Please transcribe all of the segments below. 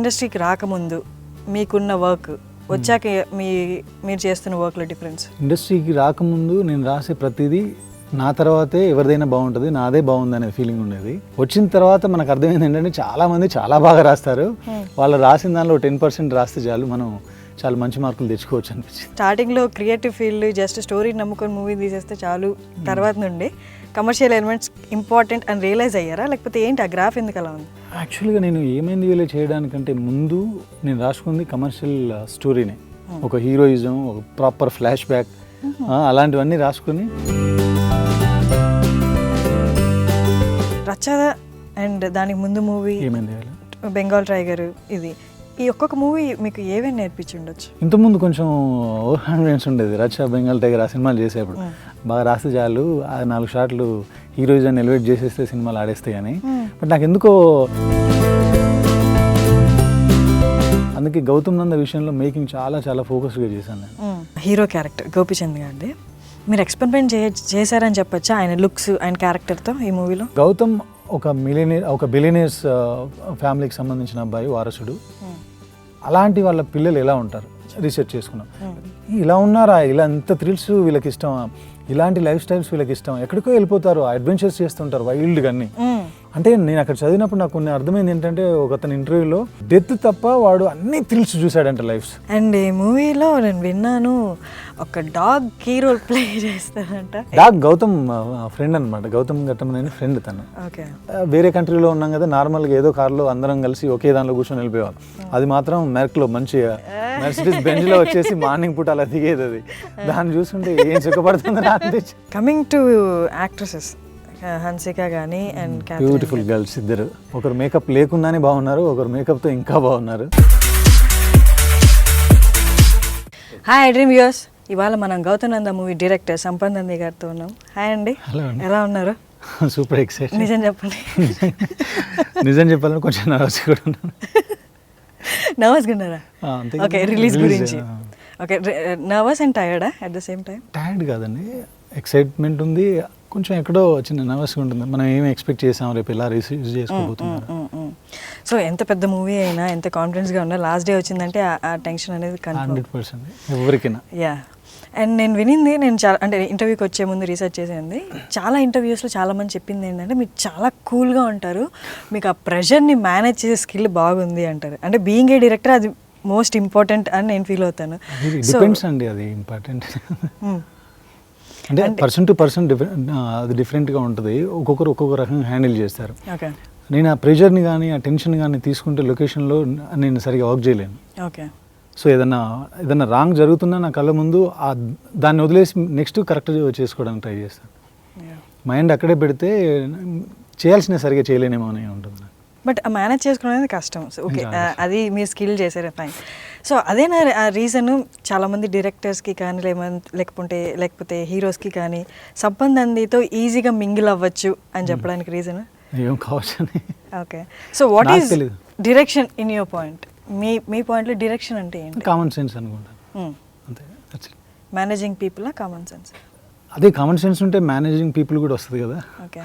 ఇండస్ట్రీకి రాకముందు మీకున్న వర్క్ వచ్చాక మీరు చేస్తున్న వర్క్లో డిఫరెన్స్? ఇండస్ట్రీకి రాకముందు నేను రాసే ప్రతిదీ నా తర్వాతే ఎవరిదైనా బాగుంటుంది, నాదే బాగుంది అనే ఫీలింగ్ ఉండేది. వచ్చిన తర్వాత మనకు అర్థమైంది ఏంటంటే చాలామంది చాలా బాగా రాస్తారు, వాళ్ళు రాసిన దానిలో 10% రాస్తే చాలు మనం చాలా మంచి మార్కులు తెచ్చుకోవచ్చు అనిపించింది. స్టార్టింగ్లో క్రియేటివ్ ఫీల్డ్ జస్ట్ స్టోరీ నమ్ముకొని మూవీ తీసేస్తే చాలు, తర్వాత నుండి కమర్షియల్ ఎలిమెంట్స్ ఇంపార్టెంట్ అని రియలైజ్ అయ్యారా, లేకపోతే ఏంటి ఆ గ్రాఫ్ ఎందుకు అలా ఉంది? యాక్చువల్గా నేను ఏమైంది వీళ్ళు చేయడానికంటే ముందు నేను రాసుకుంది కమర్షియల్ స్టోరీనే, ఒక హీరోయిజం, ఒక ప్రాపర్ ఫ్లాష్ బ్యాక్ అలాంటివన్నీ రాసుకుని రచ్చ అండ్ దానికి ముందు మూవీ ఏమైంది బెంగాల్ టైగర్, ఇది ఈ ఒక్కొక్క మూవీ మీకు ఏమేమి నేర్పించి ఉండొచ్చు? ఇంతకుముందు కొంచెం ఓవర్ కాన్ఫిడెన్స్ ఉండేది. రచ్చ, బెంగాల్ టైగర్ ఆ సినిమాలు చేసేప్పుడు బాగా రాస్తే చాలు, ఆ 4 షాట్లు హీరోయిజం ఎలివేట్ చేసేస్తే సినిమాలు ఆడేస్తాయి అని. బట్ నాకు ఎందుకో అందుకే గౌతమ్ నంద విషయంలో మేకింగ్ చాలా చాలా ఫోకస్గా చేశాను నేను. హీరో క్యారెక్టర్ గోపీచంద్ గారిది మీరు ఎక్స్పెరిమెంట్ చేశారని చెప్పొచ్చా ఆయన లుక్స్, ఆయన క్యారెక్టర్తో ఈ మూవీలో? గౌతమ్ ఒక బిలియనీర్స్ ఫ్యామిలీకి సంబంధించిన అబ్బాయి, వారసుడు. అలాంటి వాళ్ళ పిల్లలు ఎలా ఉంటారు రీసెర్చ్ చేసుకున్నాం. ఇలా ఉన్నారా, ఇలా ఎంత థ్రిల్స్ వీళ్ళకి ఇష్టమా, ఇలాంటి లైఫ్ స్టైల్స్ వీళ్ళకి ఇష్టం, ఎక్కడికో వెళ్ళిపోతారు, అడ్వెంచర్స్ చేస్తుంటారు వైల్డ్గా అన్ని. అంటే నేను అక్కడ చదివినప్పుడు నాకు కొన్ని అర్థమైంది ఏంటంటే, ఒక అతని ఇంటర్వ్యూలో డెత్ తప్ప వాడు అన్ని థ్రిల్స్ చూశాడంట లైఫ్. అండ్ ఈ మూవీలో నేను విన్నాను ఒక డాగ్ కీ రోల్ ప్లే చేస్తాడంట. డాగ్ గౌతమ్ ఫ్రెండ్ అనమాట, గౌతమ్ ఘట్టమనేని ఫ్రెండ్ తను. ఓకే, వేరే కంట్రీలో ఉన్నాం కదా, నార్మల్గా ఏదో కార్లో అందరం కలిసి ఒకే దానిలో కూర్చొని వెళ్ళిపోయేవాళ్ళు. అది మాత్రం మెర్క్లో మంచిగా మెర్సిడీస్ బెంజ్లో వచ్చేసి మార్నింగ్ పూట అలా దిగేది. అది దాన్ని చూస్తుంటే ఏం సుఖపడుతుంది అనిపించి. కమింగ్ టు యాక్ట్రెసెస్, హన్సిక కానీ అండ్ బ్యూటిఫుల్ గర్ల్స్ ఇద్దరు. ఒకరు మేకప్ లేకుండానే బాగున్నారు, ఒకరు మేకప్తో ఇంకా బాగున్నారు. హాయ్ డ్రీమ్ వ్యూయర్స్, ఇవాళ మనం గౌతమ్ నంద మూవీ డైరెక్టర్ సంపత్ నంది గారితో ఉన్నాం. హాయ్ అండి, ఎలా ఉన్నారు? Super excite. నిజం చెప్పండి. నిజం చెప్పాలని కొంచెం నర్వస్ కూడా ఉన్నాను. నర్వస్గా ఉన్నారా? ఓకే, రిలీజ్ గురించి. ఓకే, నర్వస్ అండ్ టైర్డా at the same time? Tired కాదండి, ఎక్సైట్మెంట్ ఉంది, కొంచెం ఎక్కడో చిన్న నర్వస్గా ఉంటుంది. మనం ఏమి ఎక్స్పెక్ట్ చేసాం, రేపు ఎలా రిసీవ్ చేసుకోబోతున్నారు. సో ఎంత పెద్ద మూవీ అయినా, ఎంత కాన్ఫిడెన్స్గా ఉన్నా, లాస్ట్ డే వచ్చిందంటే ఆ టెన్షన్ అనేది 100% ఎవరికైనా. యా, అండ్ నేను వినింది, నేను చాలా అంటే ఇంటర్వ్యూకి వచ్చే ముందు రీసెర్చ్ చేసింది, చాలా ఇంటర్వ్యూస్లో చాలామంది చెప్పింది ఏంటంటే మీరు చాలా కూల్గా ఉంటారు, మీకు ఆ ప్రెషర్ని మేనేజ్ చేసే స్కిల్ బాగుంది అంటారు. అంటే బీయింగ్ ఏ డైరెక్టర్ అది మోస్ట్ ఇంపార్టెంట్ అని నేను ఫీల్ అవుతాను. డిపెండ్స్ అండి, అది ఇంపార్టెంట్. అంటే పర్సన్ టు పర్సన్ అది డిఫరెంట్గా ఉంటుంది, ఒక్కొక్కరు ఒక్కొక్క రకంగా హ్యాండిల్ చేస్తారు. ఓకే, నేను ఆ ప్రెషర్ని కానీ ఆ టెన్షన్ కానీ తీసుకుంటే లొకేషన్లో నేను సరిగా వర్క్ చేయలేను. ఓకే, సో ఏదన్నా రాంగ్ జరుగుతున్నా నా కళ్ళ ముందు దాన్ని వదిలేసి నెక్స్ట్ కరెక్ట్ చేసుకోవడానికి ట్రై చేస్తాను. మైండ్ అక్కడే పెడితే చేయాల్సిన సరిగా చేయలేనేమో అని ఉంటుంది. బట్ మేనేజ్ చేసుకోవడం అనేది కష్టం. ఓకే, అది మీరు స్కిల్ చేశారు, ఫైన్. సో అదేనా ఆ రీజన్ చాలామంది డైరెక్టర్స్కి కానీ లేకపోతే హీరోస్కి కానీ సంపత్ నందితో ఈజీగా మింగిల్ అవ్వచ్చు అని చెప్పడానికి రీజన్ ఏం కావచ్చు. Okay, so what is direction in your point? మీ పాయింట్లో డైరెక్షన్ అంటే ఏంటి? కామన్ సెన్స్ అనుకుంటాను, అంతే. Managing people common sense? అదే కామన్ సెన్స్ ఉంటే మేనేజింగ్ పీపుల్ కూడా వస్తుంది కదా. ఓకే,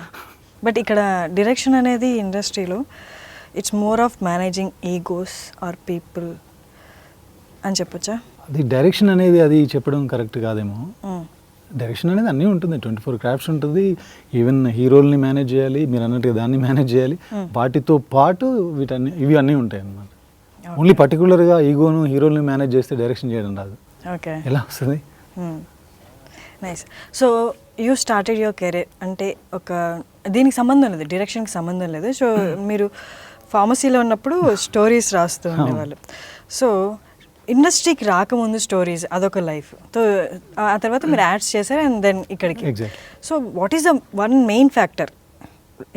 బట్ ఇక్కడ డైరెక్షన్ అనేది ఇండస్ట్రీలో it's more of managing egos or people అని చెప్పొచ్చా? అది డైరెక్షన్ అనేది అది చెప్పడం కరెక్ట్ కాదేమో. డైరెక్షన్ అనేది అన్నీ ఉంటుంది, 24 క్రాఫ్ట్స్ ఉంటుంది. ఈవెన్ హీరోల్ని మేనేజ్ చేయాలి, మీరు అన్నట్టుగా దాన్ని మేనేజ్ చేయాలి, వాటితో పాటు ఇవి అన్నీ ఉంటాయి అన్నమాట. ఓన్లీ పర్టికులర్గా ఈగోను హీరోల్ని మేనేజ్ చేస్తే డైరెక్షన్ చేయడం రాదు. ఓకే, ఎలా వస్తుంది? Nice. So you started your career అంటే ఒక దీనికి సంబంధం లేదు, డైరెక్షన్కి సంబంధం లేదు. సో మీరు ఫార్మసీలో ఉన్నప్పుడు స్టోరీస్ రాస్తూ ఉండేవాళ్ళు. సో ఇండస్ట్రీకి రాకముందు స్టోరీస్ అదొక లైఫ్. సో ఆ తర్వాత మీరు యాడ్స్ చేశారు అండ్ దెన్ ఇక్కడికి. So what is the one main factor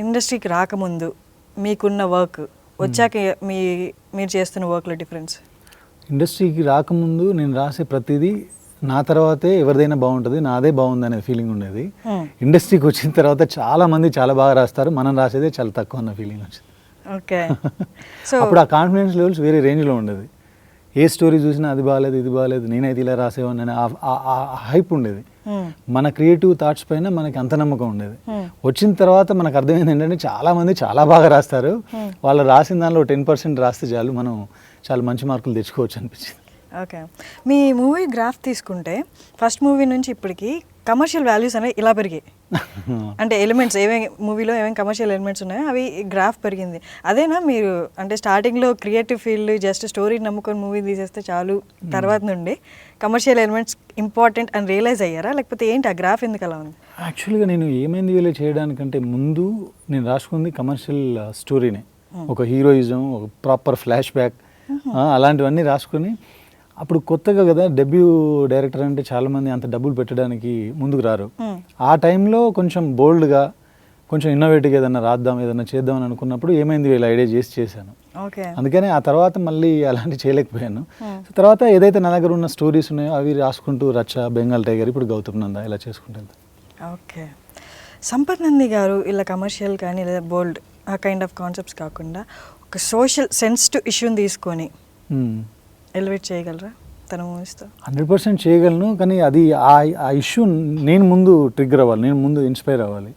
ఇండస్ట్రీకి రాకముందు మీకున్న వర్క్ వచ్చాక మీరు చేస్తున్న వర్క్లో డిఫరెన్స్? ఇండస్ట్రీకి రాకముందు నేను రాసే ప్రతిదీ నా తర్వాతే ఎవరిదైనా బాగుంటుంది, నాదే బాగుంది అనే ఫీలింగ్ ఉండేది. ఇండస్ట్రీకి వచ్చిన తర్వాత చాలామంది చాలా బాగా రాస్తారు, మనం రాసేదే చాలా తక్కువ అన్న ఫీలింగ్ వచ్చింది. ఓకే, సో అప్పుడు ఆ కాన్ఫిడెన్స్ లెవెల్స్ వేరే రేంజ్లో ఉండేది. ఏ స్టోరీ చూసినా అది బాగాలేదు ఇది బాగాలేదు నేనైతే ఇలా రాసేవాడిని అని ఆ హైప్ ఉండేది. మన క్రియేటివ్ థాట్స్ పైన మనకి అంత నమ్మకం ఉండేది. వచ్చిన తర్వాత మనకు అర్థమైంది ఏంటంటే చాలామంది చాలా బాగా రాస్తారు, వాళ్ళు రాసిన దానిలో 10% రాస్తే చాలు మనం చాలా మంచి మార్కులు తెచ్చుకోవచ్చు అనిపించింది. ఓకే, మీ మూవీ గ్రాఫ్ తీసుకుంటే ఫస్ట్ మూవీ నుంచి ఇప్పటికి కమర్షియల్ వాల్యూస్ అనేవి ఇలా పెరిగాయి. అంటే ఎలిమెంట్స్ ఏమేమి మూవీలో ఏమేమి కమర్షియల్ ఎలిమెంట్స్ ఉన్నాయో అవి గ్రాఫ్ పెరిగింది. అదేనా మీరు అంటే స్టార్టింగ్లో క్రియేటివ్ ఫీల్డ్ జస్ట్ స్టోరీ నమ్ముకొని మూవీ తీసేస్తే చాలు, తర్వాత నుండి కమర్షియల్ ఎలిమెంట్స్ ఇంపార్టెంట్ అని రియలైజ్ అయ్యారా, లేకపోతే ఏంటి ఆ గ్రాఫ్ ఎందుకు అలా ఉంది? యాక్చువల్గా నేను ఏమైంది వీళ్ళు చేయడానికంటే ముందు నేను రాసుకుంది కమర్షియల్ స్టోరీనే, ఒక హీరోయిజం, ఒక ప్రాపర్ ఫ్లాష్ బ్యాక్ అలాంటివన్నీ రాసుకొని, అప్పుడు కొత్తగా కదా డెబ్యూ డైరెక్టర్ అంటే చాలామంది అంత డబ్బులు పెట్టడానికి ముందుకు రారు. ఆ టైంలో కొంచెం బోల్డ్గా కొంచెం ఇన్నోవేటివ్గా ఏదైనా రాద్దాం ఏదైనా చేద్దాం అని అనుకున్నప్పుడు ఏమైంది వీళ్ళు ఐడియా చేశాను. అందుకని ఆ తర్వాత మళ్ళీ అలాంటి చేయలేకపోయాను. తర్వాత ఏదైతే నా దగ్గర ఉన్న స్టోరీస్ ఉన్నాయో అవి రాసుకుంటూ రచ్చ, బెంగాల్ టైగర్, ఇప్పుడు గౌతమ్ నంద ఇలా చేసుకుంటాను. ఓకే, సంపత్ నంది గారు ఇలా కమర్షియల్ కానీ లేదా బోల్డ్ ఆ కైండ్ ఆఫ్ కాన్సెప్ట్స్ కాకుండా ఒక సోషల్ సెన్సిటివ్ ఇష్యూని తీసుకొని ఎలివేట్ చేయగలరా తన మూవీస్తో? 100% చేయగలను, కానీ అది ఆ ఇష్యూ నేను ముందు ట్రిగ్గర్ అవ్వాలి, నేను ముందు ఇన్స్పైర్ అవ్వాలి.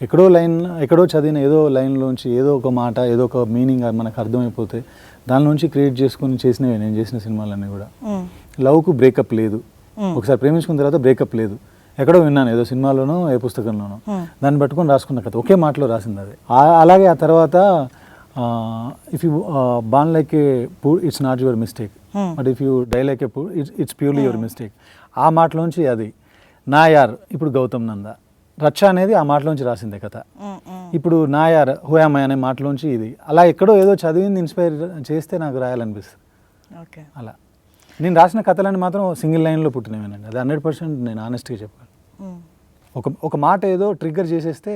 ఎక్కడో చదివిన ఏదో లైన్లోంచి ఏదో ఒక మాట, ఏదో ఒక మీనింగ్ మనకు అర్థమైపోతే దానిలోంచి క్రియేట్ చేసుకొని చేసినవి నేను చేసిన సినిమాలన్నీ కూడా. లవ్కు బ్రేకప్ లేదు, ఒకసారి ప్రేమించుకున్న తర్వాత బ్రేకప్ లేదు, ఎక్కడో విన్నాను ఏదో సినిమాలోనో ఏ పుస్తకంలోనో, దాన్ని పట్టుకొని రాసుకున్న కథ ఒకే మాటలో రాసింది అది. అలాగే ఆ తర్వాత if you born like a poor it's not your mistake, but if you die like a poor it's purely your mistake. ఆ మాటలోంచి అది నా యార్, ఇప్పుడు గౌతమ్ నంద. రచ్చ అనేది ఆ మాటలోంచి రాసిందే కథ, ఇప్పుడు నా యార్ హోయామై అనే మాటలోంచి ఇది. అలా ఎక్కడో ఏదో చదివింది ఇన్స్పైర్ చేస్తే నాకు రాయాలనిపిస్తుంది. ఓకే, అలా నేను రాసిన కథలన్నీ మాత్రం సింగిల్ లైన్లో పుట్టినవేనండి, అది 100% నేను ఆనెస్ట్గా చెప్పాను. ఒక మాట ఏదో ట్రిగ్గర్ చేసేస్తే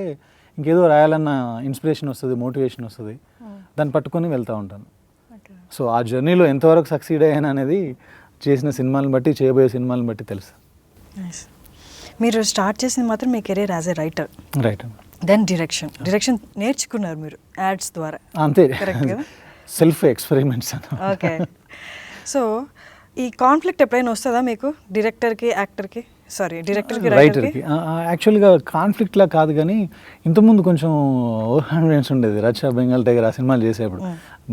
ఇంకేదో రాయాలన్న ఇన్స్పిరేషన్ వస్తుంది, మోటివేషన్ వస్తుంది, దాన్ని పట్టుకొని వెళ్తూ ఉంటాను. సో ఆ జర్నీలో ఎంతవరకు సక్సీడ్ అయ్యాను అనేది చేసిన సినిమాలను బట్టి, చేయబోయే సినిమాలను బట్టి తెలుసు. మీరు స్టార్ట్ చేసింది మాత్రం మీ career as a writer, right. Then direction నేర్చుకున్నారు మీరు యాడ్స్ ద్వారా, అంతే, correct? Self experiments. Okay, so ఈ కాన్ఫ్లిక్ట్ ఎప్పుడైనా వస్తుందా మీకు డైరెక్టర్కి, యాక్టర్కి, సారీ డైరెక్టర్కి, రైటర్కి? యాక్చువల్గా కాన్ఫ్లిక్ట్లా కాదు, కానీ ఇంతకుముందు కొంచెం ఓవర్ కాన్ఫిడెన్స్ ఉండేది. రచ్చ, బెంగాల్ టైగర్ ఆ సినిమాలు చేసేప్పుడు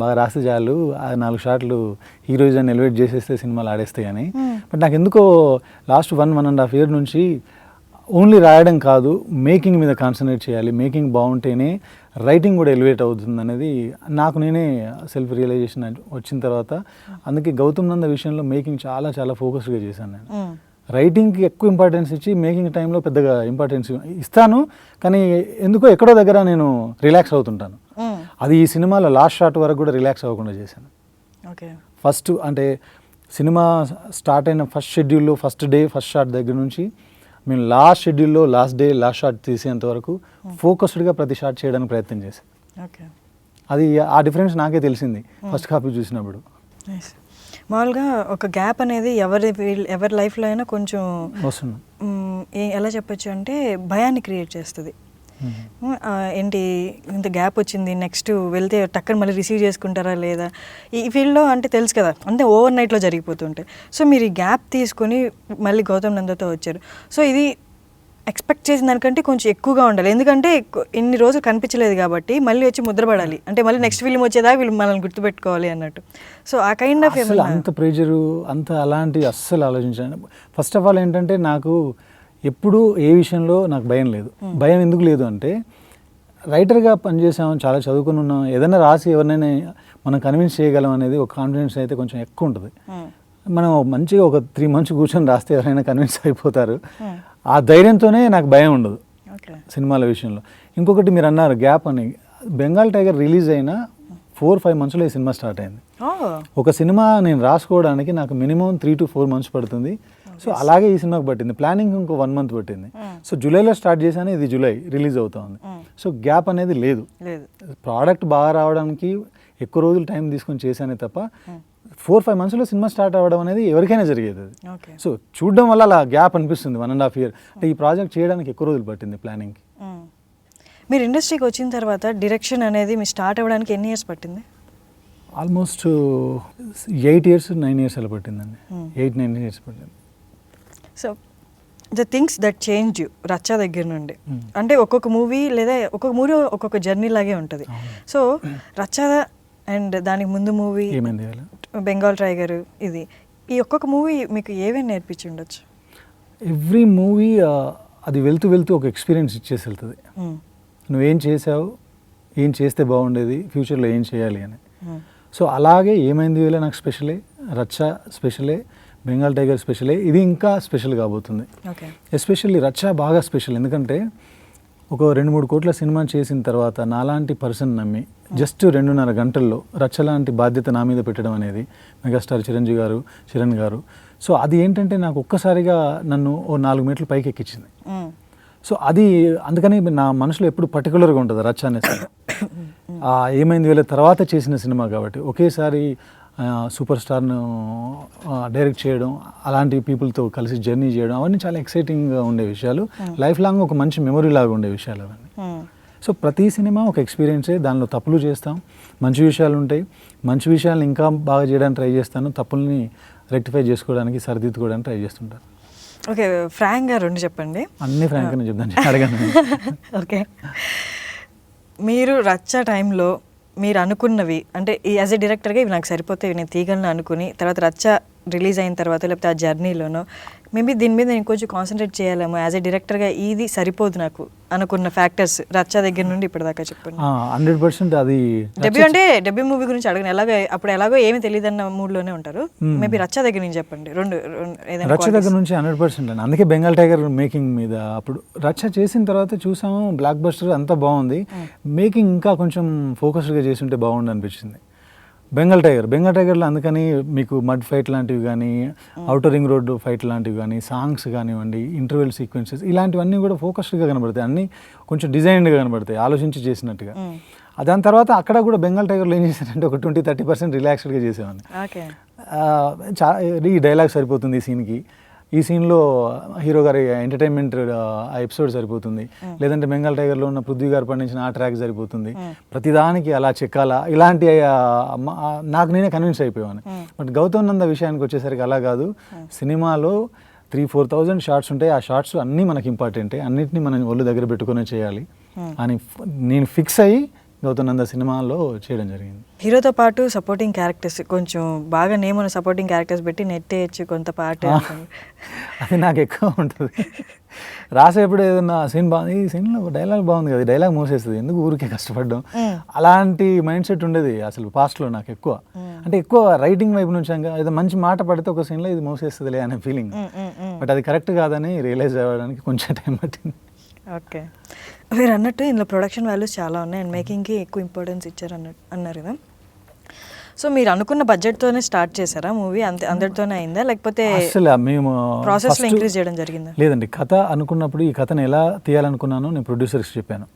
బాగా రాస్తే చాలు, 4 షాట్లు హీరోయిజాన్ని ఎలివేట్ చేసేస్తే సినిమాలు ఆడేస్తాయి అని. బట్ నాకు ఎందుకో లాస్ట్ 1.5 year నుంచి ఓన్లీ రాయడం కాదు, మేకింగ్ మీద కాన్సన్ట్రేట్ చేయాలి, మేకింగ్ బాగుంటేనే రైటింగ్ కూడా ఎలివేట్ అవుతుంది అనేది నాకు నేనే సెల్ఫ్ రియలైజేషన్ వచ్చిన తర్వాత. అందుకే గౌతమ్ నంద విషయంలో మేకింగ్ చాలా చాలా ఫోకస్డ్గా చేశాను నేను. రైటింగ్కి ఎక్కువ ఇంపార్టెన్స్ ఇచ్చి మేకింగ్ టైంలో పెద్దగా ఇంపార్టెన్స్ ఇస్తాను, కానీ ఎందుకో ఎక్కడో దగ్గర నేను రిలాక్స్ అవుతుంటాను. అది ఈ సినిమాలో లాస్ట్ షాట్ వరకు కూడా రిలాక్స్ అవ్వకుండా చేశాను. ఓకే, ఫస్ట్ అంటే సినిమా స్టార్ట్ అయిన ఫస్ట్ షెడ్యూల్లో ఫస్ట్ డే ఫస్ట్ షాట్ దగ్గర నుంచి మేము లాస్ట్ షెడ్యూల్లో లాస్ట్ డే లాస్ట్ షాట్ తీసేంత వరకు ఫోకస్డ్గా ప్రతి షాట్ చేయడానికి ప్రయత్నం చేశాను. ఓకే, అది ఆ డిఫరెన్స్ నాకే తెలిసింది ఫస్ట్ కాపీ చూసినప్పుడు. మామూలుగా ఒక గ్యాప్ అనేది ఎవరి లైఫ్లో అయినా కొంచెం వస్తుంది, ఎలా చెప్పచ్చు అంటే భయాన్ని క్రియేట్ చేస్తుంది. ఏంటి ఇంత గ్యాప్ వచ్చింది, నెక్స్ట్ వెళ్తే టక్కని మళ్ళీ రిసీవ్ చేసుకుంటారా లేదా, ఈ ఫీల్డ్లో అంటే తెలుసు కదా, అంటే ఓవర్ నైట్లో జరిగిపోతుంటాయి. సో మీరు ఈ గ్యాప్ తీసుకొని మళ్ళీ గౌతమ్ నందతో వచ్చారు. సో ఇది ఎక్స్పెక్ట్ చేసిన దానికంటే కొంచెం ఎక్కువగా ఉండాలి, ఎందుకంటే ఇన్ని రోజులు కనిపించలేదు కాబట్టి మళ్ళీ వచ్చి ముద్రపడాలి, అంటే మళ్ళీ నెక్స్ట్ ఫిల్మ్ వచ్చేదా వీళ్ళు మనల్ని గుర్తుపెట్టుకోవాలి అన్నట్టు. సో ఆ కైండ్ ఆఫ్ అంత ప్రెజరు అంత అలాంటి అస్సలు ఆలోచించాను. ఫస్ట్ ఆఫ్ ఆల్ ఏంటంటే నాకు ఎప్పుడు ఏ విషయంలో నాకు భయం లేదు. భయం ఎందుకు లేదు అంటే రైటర్గా పనిచేసాము, చాలా చదువుకుని ఉన్నాం, ఏదైనా రాసి ఎవరినైనా మనం కన్విన్స్ చేయగలం అనేది ఒక కాన్ఫిడెన్స్ అయితే కొంచెం ఎక్కువ ఉంటుంది. మనం మంచిగా ఒక 3 months కూర్చొని రాస్తే ఎవరైనా కన్విన్స్ అయిపోతారు. ఆ ధైర్యంతోనే నాకు భయం ఉండదు సినిమాల విషయంలో. ఇంకొకటి మీరు అన్నారు గ్యాప్ అని, బెంగాల్ టైగర్ రిలీజ్ అయిన 4-5 monthsలో ఈ సినిమా స్టార్ట్ అయింది. ఒక సినిమా నేను రాసుకోవడానికి నాకు మినిమం 3 to 4 months పడుతుంది. సో అలాగే ఈ సినిమాకి పట్టింది, ప్లానింగ్ ఇంకో 1 month పట్టింది. సో జూలైలో స్టార్ట్ చేశాను, ఇది జూలై రిలీజ్ అవుతా ఉంది. సో గ్యాప్ అనేది లేదు. ప్రోడక్ట్ బాగా రావడానికి ఎక్కువ రోజులు టైం తీసుకొని చేశానే తప్ప 4-5 monthsలో సినిమా స్టార్ట్ అవ్వడం అనేది ఎవరికైనా జరిగేది అది. సో చూడడం వల్ల అలా గ్యాప్ అనిపిస్తుంది 1.5 year. అంటే ఈ ప్రాజెక్ట్ చేయడానికి ఎక్కువ రోజులు పట్టింది ప్లానింగ్కి. మీరు ఇండస్ట్రీకి వచ్చిన తర్వాత డైరెక్షన్ అనేది మీరు స్టార్ట్ అవ్వడానికి ఎన్ని ఇయర్స్ పట్టింది? ఆల్మోస్ట్ 8 years 9 years అలా పట్టిందండి. 8-9 years పట్టింది. So the things that change you రచ్చ దగ్గర నుండి అంటే ఒక్కొక్క మూవీ లేదా ఒక్కొక్క మూవీ ఒక్కొక్క జర్నీ లాగే ఉంటుంది. సో రచ్చ అండ్ దానికి ముందు మూవీ ఏమైంది బెంగాల్ టైగర్, ఇది ఈ ఒక్కొక్క మూవీ మీకు ఏమేమి నేర్పించి ఉండొచ్చు? ఎవ్రీ మూవీ అది వెళ్తూ వెళ్తూ ఒక ఎక్స్పీరియన్స్ ఇచ్చేసి వెళ్తుంది. నువ్వేం చేసావు, ఏం చేస్తే బాగుండేది, ఫ్యూచర్లో ఏం చేయాలి అని. సో అలాగే ఏమైంది వేళ నాకు స్పెషలే, రచ్చ స్పెషలే, బెంగాల్ టైగర్ స్పెషలే, ఇది ఇంకా స్పెషల్ కాబోతుంది. ఎస్పెషల్లీ రచ్చ బాగా స్పెషల్, ఎందుకంటే ఒక 2-3 కోట్ల సినిమా చేసిన తర్వాత నాలాంటి పర్సన్ నమ్మి జస్ట్ 2.5 గంటల్లో రచ్చ లాంటి బాధ్యత నా మీద పెట్టడం అనేది మెగాస్టార్ చిరంజీవి గారు, చరణ్ గారు. సో అది ఏంటంటే నాకు ఒక్కసారిగా నన్ను ఓ 4 మెట్లు పైకి ఎక్కించింది. సో అది అందుకని నా మనసులో ఎప్పుడు పర్టికులర్గా ఉంటుంది రచ్చ అనేసి. ఏమైంది వేళ తర్వాత చేసిన సినిమా కాబట్టి ఒకేసారి సూపర్ స్టార్ను డైరెక్ట్ చేయడం, అలాంటి పీపుల్తో కలిసి జర్నీ చేయడం, అవన్నీ చాలా ఎక్సైటింగ్గా ఉండే విషయాలు, లైఫ్ లాంగ్ ఒక మంచి మెమొరీ లాగా ఉండే విషయాలు అవన్నీ. సో ప్రతి సినిమా ఒక ఎక్స్పీరియన్సే, దానిలో తప్పులు చేస్తాం, మంచి విషయాలు ఉంటాయి, మంచి విషయాలను ఇంకా బాగా చేయడానికి ట్రై చేస్తాను, తప్పుల్ని రెక్టిఫై చేసుకోవడానికి సరిదిద్దుకోవడానికి ట్రై చేస్తుంటాను. ఓకే, ఫ్రాంక్గా 2 చెప్పండి. అన్నీ ఫ్రాంక్గా చెప్తాను, అడగను. ఓకే, మీరు రచ్చ టైంలో మీరు అనుకున్నవి అంటే యాజ్ ఎ డైరెక్టర్గా ఇవి నాకు సరిపోతాయి, నేను తీగలను అనుకుని తర్వాత రచ్చ రిలీజ్ అయిన తర్వాత లేకపోతే ఆ జర్నీలోనో మేబీ దీని మీద నేను కొంచెం కాన్సన్ట్రేట్ చేయాలేమో యాజ్ ఎ డైరెక్టర్గా, ఇది సరిపోదు నాకు అనుకున్న ఫ్యాక్టర్స్ రచ్చ దగ్గర నుండి ఇప్పటిదాకా చెప్పండి. 100% అది డెబ్యూ అంటే డెబ్యూ మూవీ గురించి అడగను, ఎలాగో ఏమీ తెలియదన్న మూడ్లోనే ఉంటారు. మేబీ రచ్చ దగ్గర నుంచి చెప్పండి. రచ్చ దగ్గర నుంచి 100% అండి. అందుకే బెంగాల్ టైగర్ మేకింగ్ మీద అప్పుడు రచ్చ చేసిన తర్వాత చూసాము, బ్లాక్ బస్టర్ అంతా బాగుంది, మేకింగ్ ఇంకా కొంచెం ఫోకస్డ్గా చేసి ఉంటే బాగుండు అనిపించింది. బెంగాల్ టైగర్లో అందుకని మీకు మడ్ ఫైట్ లాంటివి కానీ, అవుటర్ రింగ్ రోడ్ ఫైట్ లాంటివి కానీ, సాంగ్స్ కానివ్వండి, ఇంటర్వెల్ సీక్వెన్సెస్, ఇలాంటివన్నీ కూడా ఫోకస్డ్గా కనబడతాయి, అన్నీ కొంచెం డిజైన్డ్గా కనబడతాయి, ఆలోచించి చేసినట్టుగా. దాని తర్వాత అక్కడ కూడా బెంగాల్ టైగర్లో ఏం చేశారంటే ఒక 20-30% రిలాక్స్డ్గా చేసేవాడిని. ఈ డైలాగ్ సరిపోతుంది ఈ సీన్కి, ఈ సీన్లో హీరో గారి ఎంటర్టైన్మెంట్ ఆ ఎపిసోడ్ సరిపోతుంది, లేదంటే బెంగాల్ టైగర్లో ఉన్న పృథ్వీ గారు పండించిన ఆ ట్రాక్ సరిపోతుంది, ప్రతిదానికి అలా చెక్కాలా, ఇలాంటి నాకు నేనే కన్విన్స్ అయిపోయాను. బట్ గౌతమ్ నంద విషయానికి వచ్చేసరికి అలా కాదు, సినిమాలో 3,000-4,000 షార్ట్స్ ఉంటాయి, ఆ షార్ట్స్ అన్నీ మనకి ఇంపార్టెంటే, అన్నింటినీ మనం ఒళ్ళు దగ్గర పెట్టుకునే చేయాలి అని నేను ఫిక్స్ అయ్యి గౌతమ్ నంద సినిమాలో చేయడం జరిగింది. హీరోతో పాటు సపోర్టింగ్ క్యారెక్టర్స్ కొంచెం బాగా నేమ్ సపోర్టింగ్ క్యారెక్టర్స్ పెట్టి నెట్టేయచ్చు కొంత పాట, అది నాకు ఎక్కువ ఉంటుంది. రాసేప్పుడు ఏదన్నా సీన్ బాగుంది, ఈ సీన్లో డైలాగ్ బాగుంది కదా, డైలాగ్ మోసేస్తుంది, ఎందుకు ఊరికే కష్టపడ్డాం, అలాంటి మైండ్ సెట్ ఉండేది అసలు పాస్ట్లో నాకు ఎక్కువ. అంటే ఎక్కువ రైటింగ్ వైపు నుంచి ఏదో మంచి మాట పడితే ఒక సీన్లో ఇది మోసేస్తుందిలే అనే ఫీలింగ్, బట్ అది కరెక్ట్ కాదని రియలైజ్ అవ్వడానికి కొంచెం టైం పట్టింది. ఓకే, మీరు అన్నట్టు ఇందులో ప్రొడక్షన్ వాల్యూస్ చాలా ఉన్నాయి అండ్ మేకింగ్కి ఎక్కువ ఇంపార్టెన్స్ ఇచ్చారు అన్నారు కదా. సో మీరు అనుకున్న బడ్జెట్తోనే స్టార్ట్ చేశారా మూవీ, అందరితోనే అయిందా లేకపోతే అసలు మేము ప్రాసెస్లో ఇంక్రీజ్ చేయడం జరిగిందా? లేదండి, కథ అనుకున్నప్పుడు ఈ కథను ఎలా తీయాలనుకున్నానో నేను ప్రొడ్యూసర్స్కి చెప్పాను,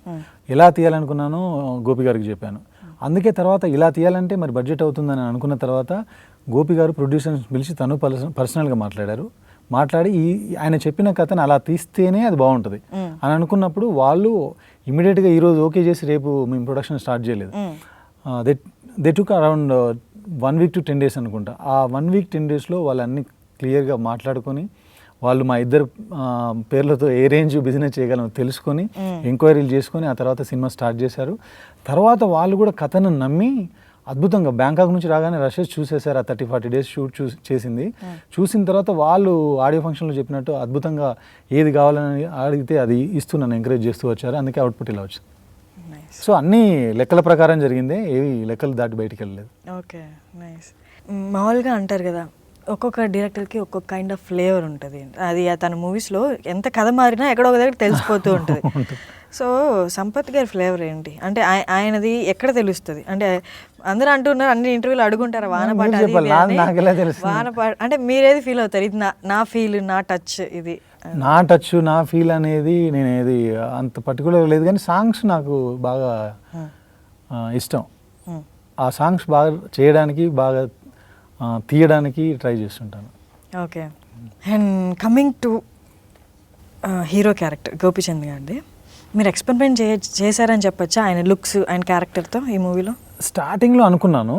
ఎలా తీయాలనుకున్నానో గోపి గారికి చెప్పాను. అందుకే తర్వాత ఇలా తీయాలంటే మరి బడ్జెట్ అవుతుందని అనుకున్న తర్వాత గోపి గారు ప్రొడ్యూసర్స్ పిలిచి తను పర్సనల్గా మాట్లాడి ఆయన చెప్పిన కథను అలా తీస్తేనే అది బాగుంటుంది అని అనుకున్నప్పుడు వాళ్ళు ఇమీడియట్గా ఈరోజు ఓకే చేసి రేపు మేము ప్రొడక్షన్ స్టార్ట్ చేయలేదు. They took around 1 week to 10 days అనుకుంటా. ఆ 1 week 10 daysలో వాళ్ళు అన్నీ క్లియర్గా మాట్లాడుకొని, వాళ్ళు మా ఇద్దరు పేర్లతో ఏ రేంజ్ బిజినెస్ చేయగలం తెలుసుకొని ఎంక్వైరీలు చేసుకొని ఆ తర్వాత సినిమా స్టార్ట్ చేశారు. తర్వాత వాళ్ళు కూడా కథను నమ్మి అద్భుతంగా బ్యాంకాక్ నుంచి రాగానే రషెస్ చూసేశారు, ఆ 30-40 days షూట్ చేసింది. చూసిన తర్వాత వాళ్ళు ఆడియో ఫంక్షన్లో చెప్పినట్టు అద్భుతంగా ఏది కావాలని అడిగితే అది ఇస్తూ నన్ను ఎంకరేజ్ చేస్తూ వచ్చారు. అందుకే అవుట్పుట్ ఇలా వచ్చింది. సో అన్నీ లెక్కల ప్రకారం జరిగిందే, ఏవి లెక్కలు దాటి బయటికి వెళ్ళలేదు. Okay, nice. మామూలుగా అంటారు కదా ఒక్కొక్క డైరెక్టర్కి ఒక్కొక్క కైండ్ ఆఫ్ ఫ్లేవర్ ఉంటుంది, అది తన మూవీస్లో ఎంత కథ మారినా ఎక్కడో ఒక దగ్గర తెలిసిపోతూ ఉంటుంది. సో సంపత్ గారి ఫ్లేవర్ ఏంటి అంటే ఆయనది ఎక్కడ తెలుస్తుంది? అంటే అందరూ అంటున్నారు, అన్ని ఇంటర్వ్యూలు అడుగుంటారు వానపాట అంటే మీరేది ఫీల్ అవుతారు, ఇది నా ఫీల్, నా టచ్, ఇది నా ఫీల్ అనేది నేను ఏది అంత పర్టికులర్ లేదు, కానీ సాంగ్స్ నాకు బాగా ఇష్టం. ఆ సాంగ్స్ బాగా చేయడానికి, బాగా తీయడానికి ట్రై చేస్తుంటాను. Okay, and coming to hero character Gopichand గారిది, మీరు ఎక్స్పెరిమెంట్ చేశారని చెప్పొచ్చా ఆయన లుక్స్ ఆయన క్యారెక్టర్తో ఈ మూవీలో? స్టార్టింగ్లో అనుకున్నాను,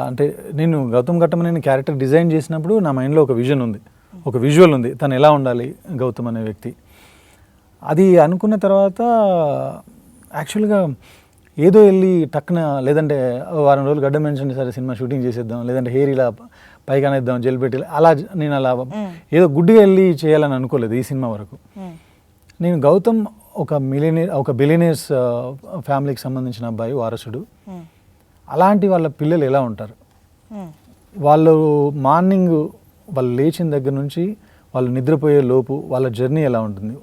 అంటే నేను గౌతమ్ ఘట్టమనేని క్యారెక్టర్ డిజైన్ చేసినప్పుడు నా మైండ్లో ఒక విజన్ ఉంది, ఒక విజువల్ ఉంది, తను ఎలా ఉండాలి గౌతమ్ అనే వ్యక్తి. అది అనుకున్న తర్వాత యాక్చువల్గా ఏదో వెళ్ళి టక్కున, లేదంటే వారం రోజులు గడ్డ మెన్షన్ సరే సినిమా షూటింగ్ చేసేద్దాం, లేదంటే హెయిర్ ఇలా పైకానేద్దాం జెల్ పెట్టి, అలా నేను అలా ఏదో గుడ్డిగా వెళ్ళి చేయాలని అనుకోలేదు ఈ సినిమా వరకు. నేను గౌతమ్ ఒక బిలియనీర్స్ ఫ్యామిలీకి సంబంధించిన అబ్బాయి, వారసుడు. అలాంటి వాళ్ళ పిల్లలు ఎలా ఉంటారు, వాళ్ళు మార్నింగ్ వాళ్ళు లేచిన దగ్గర నుంచి వాళ్ళు నిద్రపోయే లోపు వాళ్ళ జర్నీ ఎలా ఉంటుంది,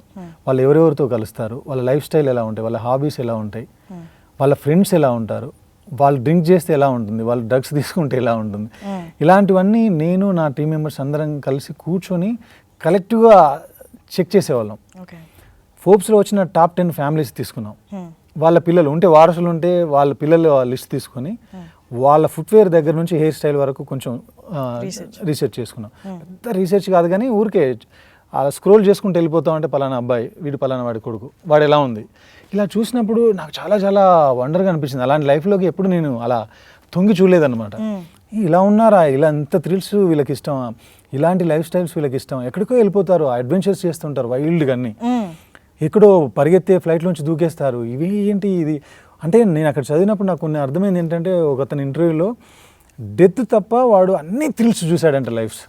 వాళ్ళు ఎవరెవరితో కలుస్తారు, వాళ్ళ లైఫ్ స్టైల్ ఎలా ఉంటాయి, వాళ్ళ హాబీస్ ఎలా ఉంటాయి, వాళ్ళ ఫ్రెండ్స్ ఎలా ఉంటారు, వాళ్ళు డ్రింక్ చేస్తే ఎలా ఉంటుంది, వాళ్ళు డ్రగ్స్ తీసుకుంటే ఎలా ఉంటుంది, ఇలాంటివన్నీ నేను నా టీం మెంబర్స్ అందరం కలిసి కూర్చొని కలెక్టివ్గా చెక్ చేసేవాళ్ళం. ఫోర్బ్స్లో వచ్చిన టాప్ 10 ఫ్యామిలీస్ తీసుకున్నాం, వాళ్ళ పిల్లలు ఉంటే వారసులు ఉంటే వాళ్ళ పిల్లలు లిస్ట్ తీసుకొని వాళ్ళ ఫుట్వేర్ దగ్గర నుంచి హెయిర్ స్టైల్ వరకు కొంచెం రీసెర్చ్ చేసుకున్నాం. పెద్ద రీసెర్చ్ కాదు కానీ ఊరికే స్క్రోల్ చేసుకుంటూ వెళ్ళిపోతాం, అంటే పలానా అబ్బాయి, వీడు పలానా వాడి కొడుకు, వాడు ఎలా ఉంది, ఇలా చూసినప్పుడు నాకు చాలా చాలా వండర్గా అనిపించింది. అలాంటి లైఫ్లోకి ఎప్పుడు నేను అలా తొంగి చూడలేదన్నమాట. ఇలా ఉన్నారా, ఇలా ఎంత థ్రిల్స్ వీళ్ళకి ఇష్టమా, ఇలాంటి లైఫ్ స్టైల్స్ వీళ్ళకి ఇష్టమా, ఎక్కడికో వెళ్ళిపోతారు, అడ్వెంచర్స్ చేస్తుంటారు వైల్డ్గా అన్నీ, ఎక్కడో పరిగెత్తే ఫ్లైట్లోంచి దూకేస్తారు, ఇవి ఏంటి ఇది అంటే. నేను అక్కడ చదివినప్పుడు నాకు కొన్ని అర్థమైంది ఏంటంటే, ఒక అతని ఇంటర్వ్యూలో డెత్ తప్ప వాడు అన్ని థ్రిల్స్ చూశాడంట, లైఫ్స్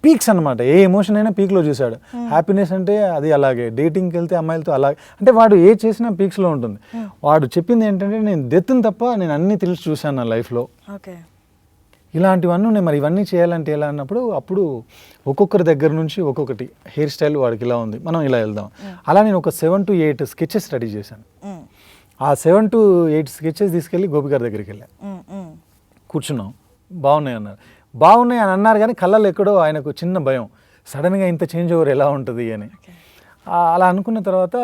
పీక్స్ అనమాట, ఏ ఎమోషన్ అయినా పీక్లో చూశాడు. హ్యాపీనెస్ అంటే అది అలాగే, డేటింగ్కి వెళ్తే అమ్మాయిలతో అలాగే, అంటే వాడు ఏ చేసినా పీక్స్లో ఉంటుంది. వాడు చెప్పింది ఏంటంటే, నేను డెత్ని తప్ప నేను అన్ని థ్రిల్స్ చూశాను నా లైఫ్లో. ఇలాంటివన్నీ ఉన్నాయి, మరి ఇవన్నీ చేయాలంటే ఎలా అన్నప్పుడు, అప్పుడు ఒక్కొక్కరి దగ్గర నుంచి ఒక్కొక్కటి హెయిర్ స్టైల్ వాడికి ఇలా ఉంది, మనం ఇలా వెళ్దాం. అలా నేను ఒక 7 to 8 స్కెచెస్ రెడీ చేశాను. ఆ 7 to 8 స్కెచెస్ తీసుకెళ్ళి గోపి గారి దగ్గరికి వెళ్ళా, కూర్చున్నాం, బాగున్నాయి అన్నారు. బాగున్నాయి అని అన్నారు కానీ కళ్ళల్లో ఎక్కడో ఆయనకు చిన్న భయం, సడన్గా ఇంత చేంజ్ ఓవర్ ఎలా ఉంటుంది అని. అలా అనుకున్న తర్వాత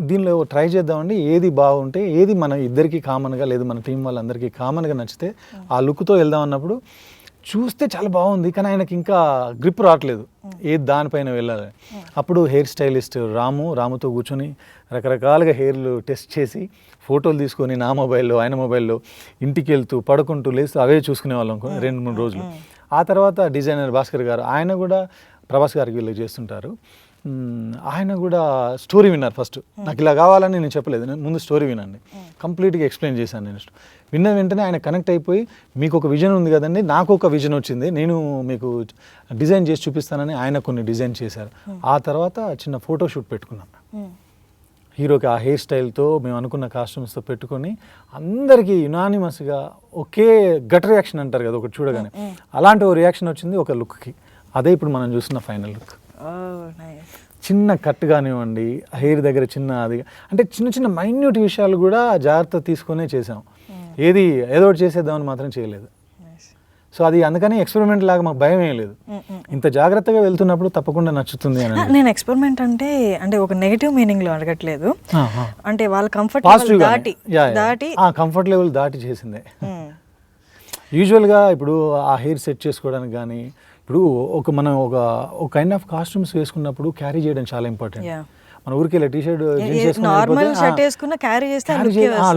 దీనిలో ట్రై చేద్దామండి, ఏది బాగుంటే, ఏది మన ఇద్దరికి కామన్గా, లేదు మన టీం వాళ్ళందరికీ కామన్గా నచ్చితే ఆ లుక్తో వెళ్దాం అన్నప్పుడు చూస్తే చాలా బాగుంది, కానీ ఆయనకి ఇంకా గ్రిప్ రావట్లేదు ఏది దానిపైన వెళ్ళాలి. అప్పుడు హెయిర్ స్టైలిస్ట్ రాముతో కూర్చొని రకరకాలుగా హెయిర్లు టెస్ట్ చేసి ఫోటోలు తీసుకొని నా మొబైల్లో ఆయన మొబైల్లో ఇంటికి వెళ్తూ పడుకుంటూ లేస్తూ అవే చూసుకునే వాళ్ళం 2-3 రోజులు. ఆ తర్వాత డిజైనర్ భాస్కర్ గారు, ఆయన కూడా ప్రభాస్ గారికి వీళ్ళు చేస్తుంటారు, ఆయన కూడా స్టోరీ విన్నారు. ఫస్ట్ నాకు ఇలా కావాలని నేను చెప్పలేదు, నేను ముందు స్టోరీ వినండి, కంప్లీట్గా ఎక్స్ప్లెయిన్ చేశాను. నేను విన్న వెంటనే ఆయన కనెక్ట్ అయిపోయి, మీకు ఒక విజన్ ఉంది కదండి, నాకు ఒక విజన్ వచ్చింది, నేను మీకు డిజైన్ చేసి చూపిస్తానని ఆయన కొన్ని డిజైన్ చేశారు. ఆ తర్వాత చిన్న ఫోటోషూట్ పెట్టుకున్నాను హీరోకి, ఆ హెయిర్ స్టైల్తో మేము అనుకున్న కాస్ట్యూమ్స్తో పెట్టుకొని అందరికీ యునానిమస్గా ఒకే గట్ రియాక్షన్ అంటారు కదా ఒకటి చూడగానే, అలాంటి ఓ రియాక్షన్ వచ్చింది ఒక లుక్కి. అదే ఇప్పుడు మనం చూస్తున్న ఫైనల్ లుక్. చిన్న కట్ కానివ్వండి, హెయిర్ దగ్గర చిన్న అది, అంటే చిన్న చిన్న మైన్యూట్ విషయాలు కూడా జాగ్రత్త తీసుకునే చేసాం, ఏదో ఒకటి చేసేద్దామని మాత్రం చేయలేదు. సో అది అందుకని ఎక్స్పెరిమెంట్ లాగా మాకు భయం ఏం లేదు, ఇంత జాగ్రత్తగా వెళ్తున్నప్పుడు తప్పకుండా నచ్చుతుంది అని. నేను ఎక్స్పెరిమెంట్ అంటే ఒక నెగటివ్ మీనింగ్ లో అడగట్లేదు, అంటే వాళ్ళ కంఫర్ట్ లెవెల్ దాటి చేసిందే. యూజువల్గా ఇప్పుడు ఆ హెయిర్ సెట్ చేసుకోవడానికి కానీ, ఇప్పుడు మనం ఒక కైండ్ ఆఫ్ కాస్ట్యూమ్స్ వేసుకున్నప్పుడు క్యారీ చేయడం చాలా ఇంపార్టెంట్. మన ఊరికి వెళ్ళే టీషర్ట్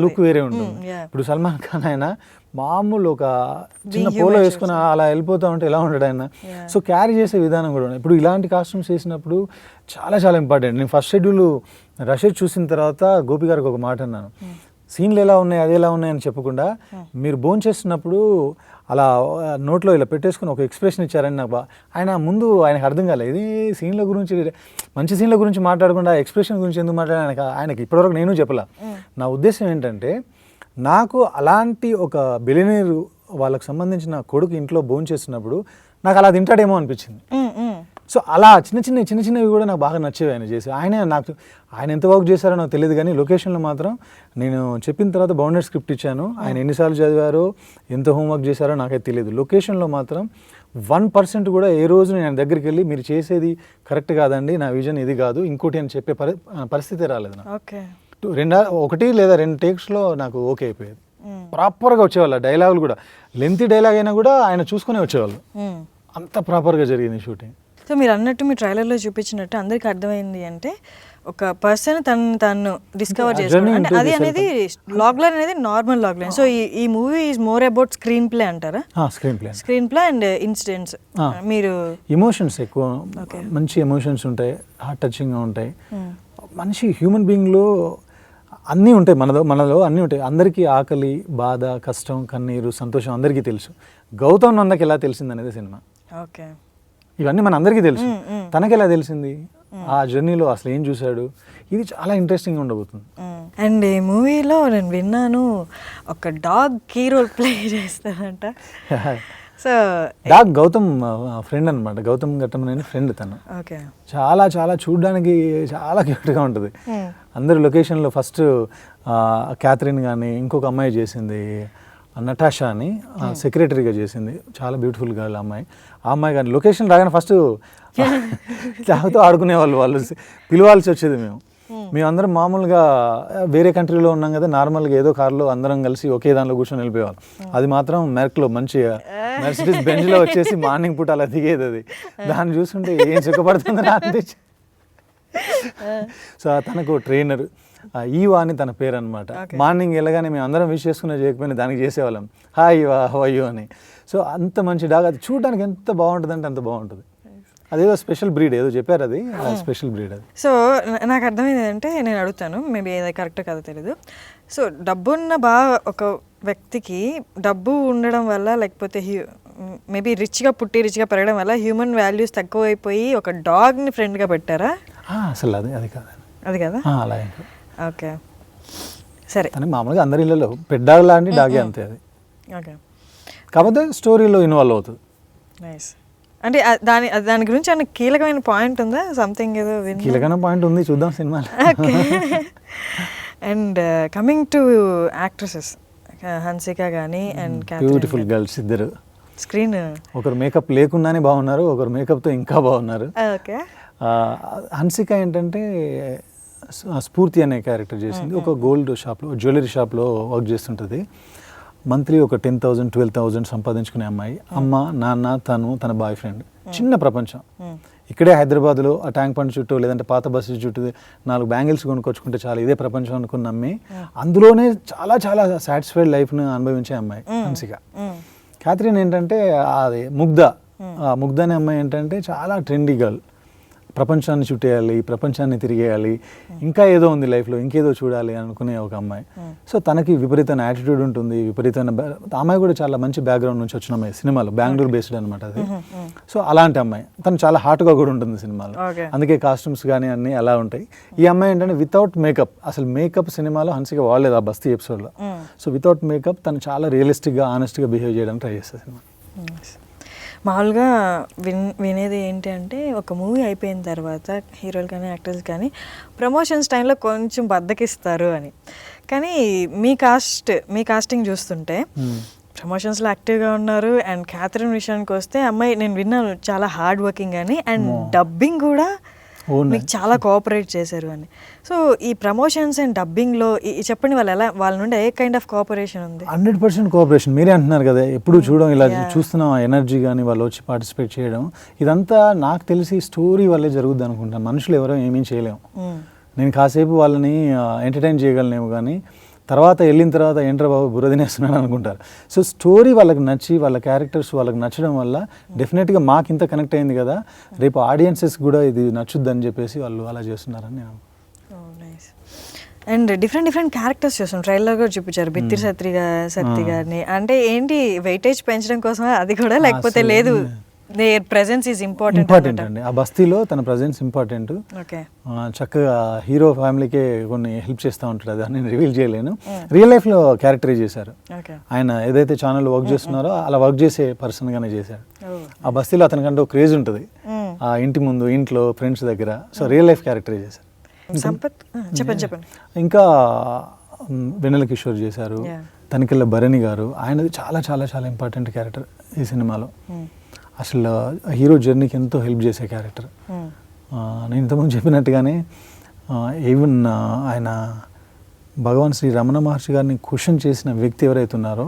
లుక్ వేరే ఉంటుంది. ఇప్పుడు సల్మాన్ ఖాన్ ఆయన మామూలు ఒక చిన్న పోలో వేసుకుని అలా వెళ్ళిపోతా ఉంటే ఎలా ఉంటాడు ఆయన. సో క్యారీ చేసే విధానం కూడా ఉంది. ఇప్పుడు ఇలాంటి కాస్ట్యూమ్స్ వేసినప్పుడు చాలా చాలా ఇంపార్టెంట్. నేను ఫస్ట్ షెడ్యూల్ రషెడ్ చూసిన తర్వాత గోపి గారికి ఒక మాట అన్నాను, సీన్లు ఎలా ఉన్నాయి అది ఎలా ఉన్నాయి అని చెప్పకుండా మీరు భోజనం చేస్తున్నప్పుడు అలా నోట్లో ఇలా పెట్టేసుకుని ఒక ఎక్స్ప్రెషన్ ఇచ్చారని నాకు ఆయనకు అర్థం కాలేదు. ఇది సీన్ల గురించి, మంచి సీన్ల గురించి మాట్లాడకుండా ఎక్స్ప్రెషన్ గురించి ఎందుకు మాట్లాడాలి ఆయనకి ఇప్పటివరకు నేను చెప్పలా. నా ఉద్దేశం ఏంటంటే, నాకు అలాంటి ఒక బిలియనీర్ వాళ్ళకి సంబంధించిన కొడుకు ఇంట్లో భోజనం చేస్తున్నప్పుడు నాకు అలా తింటాడేమో అనిపించింది. సో అలా చిన్న చిన్నవి కూడా నాకు బాగా నచ్చేవి ఆయన చేసి. ఆయన ఎంత వర్క్ చేశారో నాకు తెలియదు, కానీ లొకేషన్లో మాత్రం నేను చెప్పిన తర్వాత బౌండెడ్ స్క్రిప్ట్ ఇచ్చాను, ఆయన ఎన్నిసార్లు చదివారో ఎంత హోంవర్క్ చేశారో నాకైతే తెలియదు. లొకేషన్లో మాత్రం 1% కూడా ఏ రోజు నేను దగ్గరికి వెళ్ళి మీరు చేసేది కరెక్ట్ కాదండి, నా విజన్ ఇది కాదు ఇంకోటి అని చెప్పే పరిస్థితి రాలేదు నాకు. 1 లేదా 2 టేక్స్లో నాకు ఓకే అయిపోయేది. ప్రాపర్గా వచ్చేవాళ్ళు డైలాగులు కూడా, లెంతీ డైలాగ్ అయినా కూడా ఆయన చూసుకునే వచ్చేవాళ్ళు, అంత ప్రాపర్గా జరిగింది షూటింగ్. సో మీరు అన్నట్టు మీ ట్రైలర్లో చూపించినట్టు అందరికీ అర్థమైంది అంటే ఒక పర్సన్ తను డిస్కవర్ journey చేసుకోవడం అంటే ఉంటుంది అది అనేది లాగ్ లైన్ అనేది నార్మల్ లాగ్ లైన్. సో ఈ movie is more about screenplay అంటారా? Screenplay and incidents. మీరు ఎమోషన్స్ ఎక్కువ, మంచి ఎమోషన్స్ ఉంటాయి, హార్ట్ టచింగ్గా ఉంటాయి. మనిషి హ్యూమన్ బీయింగ్లో అన్నీ ఉంటాయి, మనలో అన్నీ ఉంటాయి. అందరికీ ఆకలి, బాధ, కష్టం, కన్నీరు, సంతోషం అందరికీ తెలుసు. గౌతమ్ నందకి ఎలా తెలిసింది అనేది సినిమా. ఓకే, ఇవన్నీ మన అందరికీ తెలుసు. తనకి ఎలా తెలిసింది, ఆ జర్నీలో అసలు ఏం చూశాడు, ఇది చాలా ఇంట్రెస్టింగ్ ఉండబోతుంది. అండ్ ఈ మూవీలో నేను విన్నాను ఒక డాగ్ కీ రోల్ ప్లే చేస్తారంట. సో డాగ్ గౌతమ్ ఫ్రెండ్ అనమాట, గౌతమ్ ఘట్టమనేని ఫ్రెండ్ తను. ఓకే, చాలా చాలా చూడడానికి చాలా క్యూట్గా ఉంటుంది. అందరు లొకేషన్లో ఫస్ట్ క్యాథరిన్ కానీ ఇంకొక అమ్మాయి చేసింది నటాషా అని, సెక్రటరీగా చేసింది, చాలా బ్యూటిఫుల్ గర్ల్ అమ్మాయి. ఆ అమ్మాయి కానీ లొకేషన్ రాగానే ఫస్ట్ చావుతో ఆడుకునేవాళ్ళు, వాళ్ళు పిలవాల్సి వచ్చేది. మేమందరం మామూలుగా వేరే కంట్రీలో ఉన్నాం కదా, నార్మల్గా ఏదో కార్లో అందరం కలిసి ఒకే దానిలో కూర్చొని వెళ్ళిపోయేవాళ్ళు. అది మాత్రం మెర్క్లో మంచిగా మెర్సిడీస్ బెంజ్లో వచ్చేసి మార్నింగ్ పూట అలా దిగేది. అది దాన్ని చూస్తుంటే ఏం సుఖపడుతుందని అనిపించి. సో తనకు ట్రైనర్ ఈవా అని తన పేరు అనమాట. మార్నింగ్ వెళ్ళగానే మేము అందరం విష్ చేసుకునే చేయకపోయినా దానికి చేసేవాళ్ళం, hi Eva how are you అని. సో అంత మంచి డాగ్, అది చూడడానికి ఎంత బాగుంటుంది అంటే అంత బాగుంటుంది. అదేదో స్పెషల్ బ్రీడ్, ఏదో చెప్పారు, అది స్పెషల్ బ్రీడ్ అది. సో నాకు అర్థమైంది ఏంటంటే, నేను అడుగుతాను, మేబీ ఏదో కరెక్ట్ కాదో తెలీదు. సో డబ్బున్న ఒక వ్యక్తికి డబ్బు ఉండడం వల్ల, లేకపోతే మేబీ రిచ్గా పుట్టి రిచ్గా పెరగడం వల్ల హ్యూమన్ వాల్యూస్ తక్కువైపోయి ఒక డాగ్ని ఫ్రెండ్గా పెట్టారా? అసలు అది కాదు, అది కదా, అలా. ఓకే, సరే. అని మామూలుగా అందరి ఇళ్ళలో పెద్దాగ్ లాంటి డాగే అంతే అది. ఓకే, కాకపోతే స్టోరీలో ఇన్వాల్వ్ అవుతుంది. నైస్. అంటే దాని గురించి అన్న కీలకమైన పాయింట్ ఉందా? సంథింగ్ ఏదో కీలకమైన పాయింట్ ఉంది, చూద్దాం సినిమాలో. Okay. And coming to actresses, Hansika కానీ అండ్ బ్యూటిఫుల్ గర్ల్స్ ఇద్దరు. స్క్రీన్ ఒకరు మేకప్ లేకుండానే బాగున్నారు, ఒకరు మేకప్తో ఇంకా బాగున్నారు. ఓకే. హన్సిక ఏంటంటే స్ఫూర్తి అనే క్యారెక్టర్ చేసింది. ఒక గోల్డ్ షాప్లో, జ్యువెలరీ షాప్లో వర్క్ చేస్తుంటుంది. మంత్లీ ఒక 10,000 12,000 సంపాదించుకునే అమ్మాయి. అమ్మ, నాన్న, తన బాయ్ ఫ్రెండ్. చిన్న ప్రపంచం. ఇక్కడే హైదరాబాద్లో ఆ ట్యాంక్ బండ్ చుట్టూ లేదంటే పాత బస్సు చుట్టూ 4 బ్యాంగిల్స్ కొనుక్కొచ్చుకుంటే చాలా, ఇదే ప్రపంచం అనుకున్న అమ్మాయి అందులోనే చాలా చాలా సాటిస్ఫైడ్ లైఫ్ను అనుభవించే అమ్మాయి హన్సిక. క్యాథరిన్ ఏంటంటే అది ముగ్ధ అనే అమ్మాయి ఏంటంటే చాలా ట్రెండీ గర్ల్. ప్రపంచాన్ని చుట్టేయాలి, ప్రపంచాన్ని తిరిగేయాలి, ఇంకా ఏదో ఉంది లైఫ్లో, ఇంకేదో చూడాలి అనుకునే ఒక అమ్మాయి. సో తనకి విపరీతమైన యాటిట్యూడ్ ఉంటుంది, విపరీతమైన అమ్మాయి కూడా చాలా మంచి బ్యాక్గ్రౌండ్ నుంచి వచ్చిన అమ్మాయి. సినిమాలో బెంగళూరు బేస్డ్ అనమాట అది. సో అలాంటి అమ్మాయి, తను చాలా హాట్గా కూడా ఉంటుంది సినిమాలో. అందుకే కాస్ట్యూమ్స్ కానీ అన్నీ అలా ఉంటాయి. ఈ అమ్మాయి ఏంటంటే వితౌట్ మేకప్, అసలు మేకప్ సినిమాలో హన్సిక వాడలేదు ఆ బస్తీ ఎపిసోడ్లో. సో వితౌట్ మేకప్ తను చాలా రియలిస్టిక్గా, ఆనెస్ట్గా బిహేవ్ చేయడానికి ట్రై చేస్తుంది సినిమా. మామూలుగా వినేది ఏంటి అంటే, ఒక మూవీ అయిపోయిన తర్వాత హీరోలు కానీ యాక్టర్స్ కానీ ప్రమోషన్స్ టైంలో కొంచెం బద్దకిస్తారు అని. కానీ మీ కాస్టింగ్ చూస్తుంటే ప్రమోషన్స్లో యాక్టివ్గా ఉన్నారు. అండ్ క్యాథరిన్ విషయానికి వస్తే, అమ్మాయి నేను విన్నాను చాలా హార్డ్ వర్కింగ్ అని, అండ్ డబ్బింగ్ కూడా మీకు చాలా కోఆపరేట్ చేశారు అని. సో ఈ ప్రమోషన్స్ అండ్ డబ్బింగ్లో చెప్పండి, వాళ్ళ నుండి ఏ కైండ్ ఆఫ్ కోఆపరేషన్ ఉంది? 100% కోఆపరేషన్. మీరే అంటున్నారు కదా, ఎప్పుడు ఇలా చూస్తున్నాం ఎనర్జీ కానీ వాళ్ళు వచ్చి పార్టిసిపేట్ చేయడం, ఇదంతా నాకు తెలిసి స్టోరీ వల్లే జరుగుద్ది అనుకుంటాను. మనుషులు ఎవరో ఏమీ చేయలేము. నేను కాసేపు వాళ్ళని ఎంటర్టైన్ చేయగలనేమో, కానీ తర్వాత వెళ్ళిన తర్వాత ఏంట్రా బాబు బుర్ర తినేస్తున్నాను అనుకుంటారు. సో స్టోరీ వాళ్ళకి నచ్చి, వాళ్ళ క్యారెక్టర్స్ వాళ్ళకి నచ్చడం వల్ల డెఫినెట్గా మాకు ఇంత కనెక్ట్ అయింది కదా, రేపు ఆడియన్సెస్ కూడా ఇది నచ్చుద్దని చెప్పేసి వాళ్ళు అలా చేస్తున్నారని నేను. అండ్ డిఫరెంట్ క్యారెక్టర్స్ చూస్తాం, ట్రైలర్ కూడా చూపించారు. బిత్తిరి సత్తి గారిని. అంటే ఏంటి, వెయిటేజ్ పెంచడం కోసమా అది కూడా, లేకపోతే లేదు దేర్ ప్రెజెన్స్ ఈజ్ ఇంపార్టెంట్ అండి. ఆ బస్తీలో తన ప్రెజెన్స్ ఇంపార్టెంట్. చక్కగా హీరో ఫ్యామిలీకే కొన్ని హెల్ప్ చేస్తూ ఉంటాడు, అది నేను రివీల్ చేయలేను. రియల్ లైఫ్లో క్యారెక్టరైజ్ చేశారు. ఆయన ఏదైతే ఛానల్ వర్క్ చేస్తున్నారో అలా వర్క్ చేసే పర్సన్గానే చేశాడు. ఆ బస్తీలో అతనికంటే ఒక క్రేజ్ ఉంటుంది, ఆ ఇంటి ముందు, ఇంట్లో, ఫ్రెండ్స్ దగ్గర. సో రియల్ లైఫ్ క్యారెక్టరైజ్ చేశారు. చెప్పండి. ఇంకా వెన్నెల కిషోర్ చేశారు, తనికెళ్ళ భరణి గారు. ఆయనది చాలా చాలా చాలా ఇంపార్టెంట్ క్యారెక్టర్ ఈ సినిమాలో. అసలు హీరో జర్నీకి ఎంతో హెల్ప్ చేసే క్యారెక్టర్. నేను ఇంతకుముందు చెప్పినట్టుగానే ఈవెన్ ఆయన భగవాన్ శ్రీ రమణ మహర్షి గారిని క్వశ్చన్ చేసిన వ్యక్తి ఎవరైతే ఉన్నారో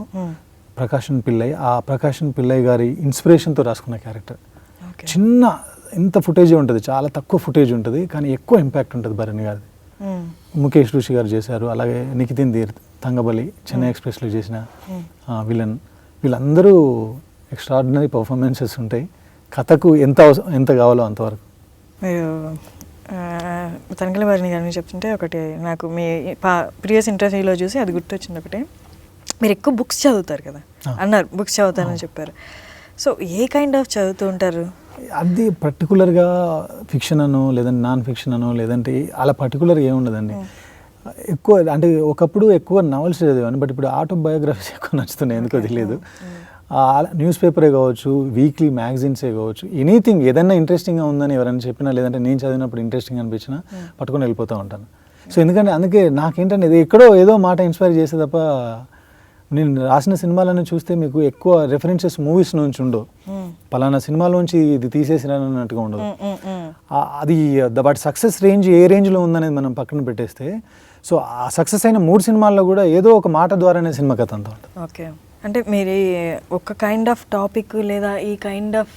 ప్రకాశన్ పిల్లై, ఆ ప్రకాశన్ పిల్లై గారి ఇన్స్పిరేషన్తో రాసుకున్న క్యారెక్టర్. చిన్న ఎంత ఫుటేజ్ ఉంటుంది, చాలా తక్కువ ఫుటేజ్ ఉంటుంది, కానీ ఎక్కువ ఇంపాక్ట్ ఉంటుంది భరణి గారిది. ముఖేష్ ఋషి గారు చేశారు, అలాగే నిఖితిన్ దీర్ తంగబలి, చెన్నై ఎక్స్ప్రెస్లో చేసిన విలన్, వీళ్ళందరూ ఎక్స్ట్రాడినరీ పర్ఫార్మెన్సెస్ ఉంటాయి. కథకు ఎంత కావాలో అంతవరకు. మీరు తనకల భరణి గారిని చెప్తుంటే ఒకటి నాకు మీ ప్రీవియస్ ఇంటర్వ్యూలో చూసి అది గుర్తొచ్చింది. ఒకటి, మీరు ఎక్కువ బుక్స్ చదువుతారు కదా అన్నారు, బుక్స్ చదువుతారని చెప్పారు. సో ఏ కైండ్ ఆఫ్ చదువుతూ ఉంటారు? అది పర్టికులర్గా ఫిక్షన్ అనో లేదంటే నాన్ ఫిక్షన్ అనో లేదంటే అలా పర్టికులర్గా ఏముండదండి. ఎక్కువ అంటే ఒకప్పుడు ఎక్కువ నవల్స్ చదివాను, బట్ ఇప్పుడు ఆటోబయోగ్రఫీస్ ఎక్కువ నచ్చుతున్నాయి, ఎందుకో తెలియదు. న్యూస్ పేపరే కావచ్చు, వీక్లీ మ్యాగజైన్సే కావచ్చు, ఎనీథింగ్ ఏదైనా ఇంట్రెస్టింగ్గా ఉందని ఎవరైనా చెప్పినా లేదంటే నేను చదివినప్పుడు ఇంట్రెస్టింగ్ అనిపించినా పట్టుకొని వెళ్ళిపోతూ ఉంటాను. సో ఎందుకంటే అందుకే నాకేంటంటే ఇది ఎక్కడో ఏదో మాట ఇన్స్పైర్ చేసే తప్ప నేను రాసిన సినిమాలను చూస్తే మీకు ఎక్కువ రెఫరెన్సెస్ మూవీస్ నుంచి ఉండవు, పలానా సినిమాలోంచి ఇది తీసేసినట్టుగా ఉండదు. అది వాటి సక్సెస్ రేంజ్ ఏ రేంజ్లో ఉందనేది మనం పక్కన పెట్టేస్తే, సో ఆ సక్సెస్ అయిన 3 సినిమాల్లో కూడా ఏదో ఒక మాట ద్వారానే సినిమా కథ అంతా ఉంటుంది. ఓకే, అంటే మీరు ఒక కైండ్ ఆఫ్ టాపిక్ లేదా ఈ కైండ్ ఆఫ్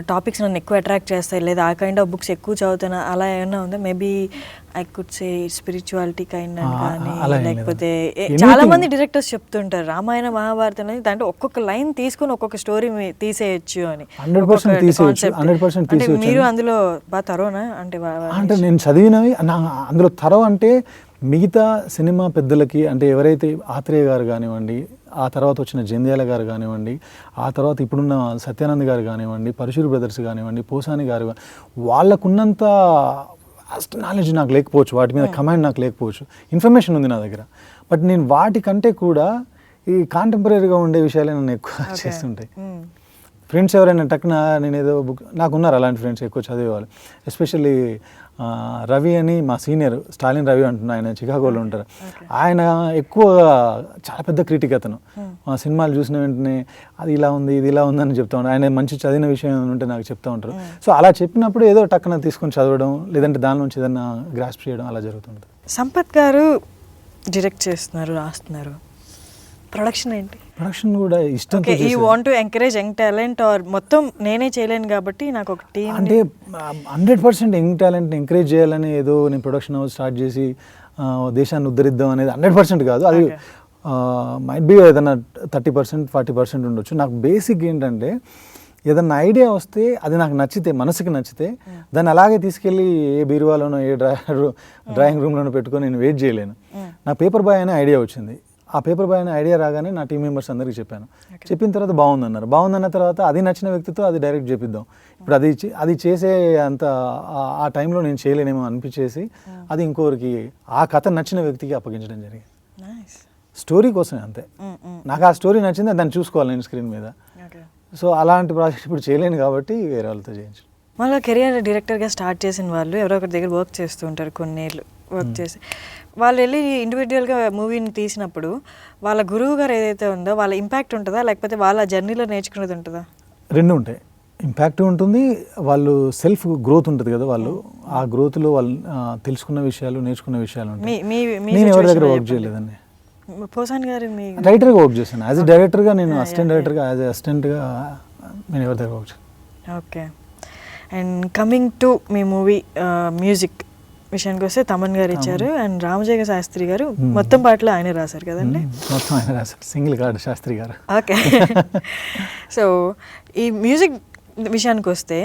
టాపిక్స్ నన్ను ఎక్కువ అట్రాక్ట్ చేస్తాయి లేదా ఆ కైండ్ ఆఫ్ బుక్స్ ఎక్కువ చదువుతున్నా అలా ఏమైనా ఉందా? Maybe I could say spirituality kind అని కానీ, లేకపోతే చాలా మంది డైరెక్టర్స్ చెప్తుంటారు రామాయణ మహాభారతం అనేది దాంట్లో ఒక్కొక్క లైన్ తీసుకుని ఒక్కొక్క స్టోరీ తీసేయచ్చు అని. 100% అంటే మీరు అందులో బాగా తరోనా? అంటే నేను చదివినవి అందులో తరో అంటే మిగతా సినిమా పెద్దలకి, అంటే ఎవరైతే ఆత్రేయ గారు కానివ్వండి, ఆ తర్వాత వచ్చిన జంధ్యాల గారు కానివ్వండి, ఆ తర్వాత ఇప్పుడున్న సత్యానంద్ గారు కానివ్వండి, పరశురు బ్రదర్స్ కానివ్వండి, పోసాని గారు, వాళ్ళకున్నంత నాలెడ్జ్ నాకు లేకపోవచ్చు, వాటి మీద కమాండ్ నాకు లేకపోవచ్చు, ఇన్ఫర్మేషన్ ఉంది నా దగ్గర, బట్ నేను వాటికంటే కూడా ఈ కాంటెంపరీగా ఉండే విషయాలే నన్ను ఎక్కువ చేస్తుంటాయి. ఫ్రెండ్స్ ఎవరైనా టక్కున నేను ఏదో బుక్, నాకున్నారు అలాంటి ఫ్రెండ్స్ ఎక్కువ చదివేవాళ్ళు, ఎస్పెషల్లీ రవి అని మా సీనియర్, స్టాలిన్ రవి అంటున్నా, ఆయన చికాగోలో ఉంటారు. ఆయన ఎక్కువ చాలా పెద్ద క్రిటిక్ అతను. సినిమాలు చూసిన వెంటనే అది ఇలా ఉంది ఇది ఇలా ఉందని చెప్తా ఉంటారు. ఆయన మంచి చదివిన విషయం ఉంటే నాకు చెప్తా ఉంటారు. సో అలా చెప్పినప్పుడు ఏదో టక్కున తీసుకొని చదవడం లేదంటే దాని నుంచి ఏదైనా గ్రాస్ప్ చేయడం అలా జరుగుతుంటుంది. సంపత్ గారు డైరెక్ట్ చేస్తున్నారు, రాస్తున్నారు, ప్రొడక్షన్ ఏంటి? ప్రొడక్షన్ కూడా ఇష్టం. You want to encourage young talent or మొత్తం నేనే చేయలేను కాబట్టి నాకు ఒక టీం? అంటే 100% యంగ్ టాలెంట్ని ఎంకరేజ్ చేయాలని ఏదో నేను ప్రొడక్షన్ హౌస్ స్టార్ట్ చేసి దేశాన్ని ఉద్ధరిద్దాం అనేది 100% కాదు. అది మైట్ బి ఏదైనా 30% 40% ఉండొచ్చు. నాకు బేసిక్ ఏంటంటే ఏదన్నా ఐడియా వస్తే అది నాకు నచ్చితే, మనసుకి నచ్చితే దాన్ని అలాగే తీసుకెళ్ళి ఏ బీరువాలోనో ఏ డ్రాయింగ్ రూమ్లోనో పెట్టుకొని నేను వెయిట్ చేయలేను. నా పేపర్ బాయ్ అనే ఐడియా వచ్చింది. ఆ పేపర్ బాయ్ అనే ఐడియా రాగానే నా టీం మెంబర్స్ అందరికీ చెప్పాను. చెప్పిన తర్వాత బాగుందన్న తర్వాత అది నచ్చిన వ్యక్తితో అది డైరెక్ట్ చేపిద్దాం. ఇప్పుడు అది చేసే అంత ఆ టైంలో నేను చేయలేనేమో అనిపించేసి అది ఇంకొకరికి, ఆ కథ నచ్చిన వ్యక్తికి అప్పగించడం జరిగింది. స్టోరీ కోసమే, అంతే. నాకు ఆ స్టోరీ నచ్చింది, దాన్ని చూసుకోవాలి నేను స్క్రీన్ మీద. సో అలాంటి ప్రాజెక్ట్ ఇప్పుడు చేయలేను కాబట్టి వేరే వాళ్ళతో చేయించు. మళ్ళీ కెరియర్ డైరెక్టర్గా స్టార్ట్ చేసిన వాళ్ళు ఎవరో ఒకరి దగ్గర వర్క్ చేస్తూ ఉంటారు, కొన్నేళ్ళు వర్క్ చేసి వాళ్ళు వెళ్ళి ఇండివిజువల్గా మూవీని తీసినప్పుడు వాళ్ళ గురువు గారు ఏదైతే ఉందో వాళ్ళ ఇంపాక్ట్ ఉంటుందా, లేకపోతే వాళ్ళ జర్నీలో నేర్చుకునేది ఉంటుందా? రెండు ఉంటాయి. ఇంపాక్ట్ ఉంటుంది, వాళ్ళు సెల్ఫ్ గ్రోత్ ఉంటుంది కదా, వాళ్ళు ఆ గ్రోత్లో వాళ్ళు తెలుసుకున్న విషయాలు, నేర్చుకున్న విషయాలు ఉంటాయి. నేను ఎవరి దగ్గర వర్క్ చేయలేదండి. పోసాని గారు మీ రైటర్గా వర్క్ చేశాను. యాజ్ ఎ డైరెక్టర్గా నేను అసిస్టెంట్ డైరెక్టర్గా, యాజ్ ఎ అసిస్టెంట్గా నేను ఎవరి దగ్గర వర్క్ చేశాను. Okay. And coming to me movie music విషయానికి వస్తే తమన్ గారు ఇచ్చారు అండ్ రామజోగ శాస్త్రి గారు మొత్తం పాటలు ఆయనే రాశారు కదండి? మొత్తం ఆయన రాశారు, సింగిల్ కార్డ్ శాస్త్రి గారు. ఓకే. సో ఈ మ్యూజిక్ విషయానికి వస్తే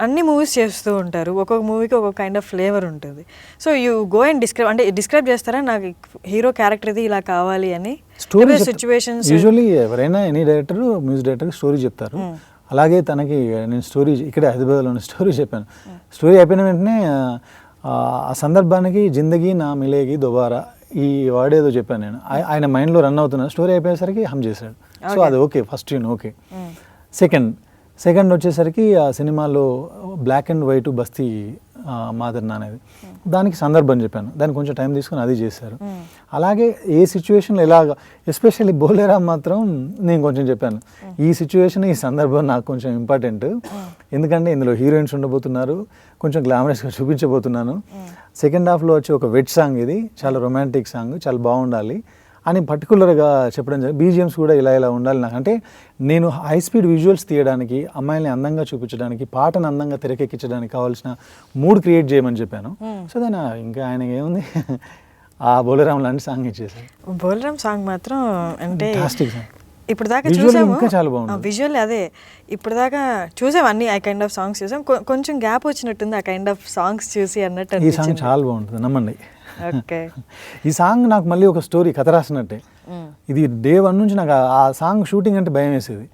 అన్ని మూవీస్ చేస్తూ ఉంటారు, ఒక్కొక్క మూవీకి ఒక్కొక్క కైండ్ ఆఫ్ ఫ్లేవర్ ఉంటుంది. So you go and describe చేస్తారా నాకు హీరో క్యారెక్టర్ ఇది ఇలా కావాలి అని? స్టోరీ సిచ్యువేషన్స్ యూజువల్లీ ఎవరైనా any director music director story చెప్తారు. అలాగే తనకి నేను స్టోరీ ఇక్కడ హైదరాబాద్లో స్టోరీ చెప్పాను. స్టోరీ అయిపోయిన వెంటనే ఆ సందర్భానికి జిందగీ నా మిలేగి దొబారా ఈ వర్డ్ ఏదో చెప్పాను నేను. ఆయన మైండ్లో రన్ అవుతున్నా, స్టోరీ అయిపోయేసరికి హమ్ చేశాడు. సో అది okay, first tune okay. Second వచ్చేసరికి ఆ సినిమాలో బ్లాక్ అండ్ వైట్ బస్తీ మాదర్ అనేది, దానికి సందర్భం చెప్పాను, దానికి కొంచెం టైం తీసుకుని అది చేశారు. అలాగే ఏ సిచ్యువేషన్లో ఎలాగ, ఎస్పెషల్లీ బోలేరా మాత్రం నేను కొంచెం చెప్పాను, ఈ సిచ్యువేషన్ ఈ సందర్భం నాకు కొంచెం ఇంపార్టెంట్, ఎందుకంటే ఇందులో హీరోయిన్స్ ఉండబోతున్నారు, కొంచెం గ్లామరస్గా చూపించబోతున్నాను. సెకండ్ హాఫ్లో వచ్చి ఒక వెట్ సాంగ్, ఇది చాలా రొమాంటిక్ సాంగ్, చాలా బాగుండాలి, అని పర్టికులర్గా చెప్పడం జరిగింది. బీజిఎమ్స్ కూడా ఇలా ఇలా ఉండాలి నాకు. అంటే నేను హై స్పీడ్ విజువల్స్ తీయడానికి, అమ్మాయిల్ని అందంగా చూపించడానికి, పాటను అందంగా తెరకెక్కించడానికి కావాల్సిన మూడ్ క్రియేట్ చేయమని చెప్పాను. సో దాని ఇంకా ఆయనకి ఏముంది, ఆ బోలరామ్ లాంటి సాంగ్ ఇచ్చేసారు. బోలరామ్ సాంగ్ మాత్రం అంటే Fantastic song. ఇప్పుడు దాకా Visually చూసాము, ఇంకా చాలా బాగుంది. విజువల్ అదే ఇప్పుడు దాకా చూసాం అన్ని ఆ కైండ్ ఆఫ్ సాంగ్స్ చూసాం. కొంచెం గ్యాప్ వచ్చినట్టుంది ఆ కైండ్ ఆఫ్ సాంగ్స్ చూసి అన్నట్టు ఈ సాంగ్ చాలా బాగుంటుంది, నమ్మండి. ఓకే. ఈ సాంగ్ నాకు మళ్ళీ ఒక స్టోరీ, కథ రాసినట్టే. ఇది డే 1 నుంచి నాకు ఆ సాంగ్ షూటింగ్ అంటే భయం వేసేది.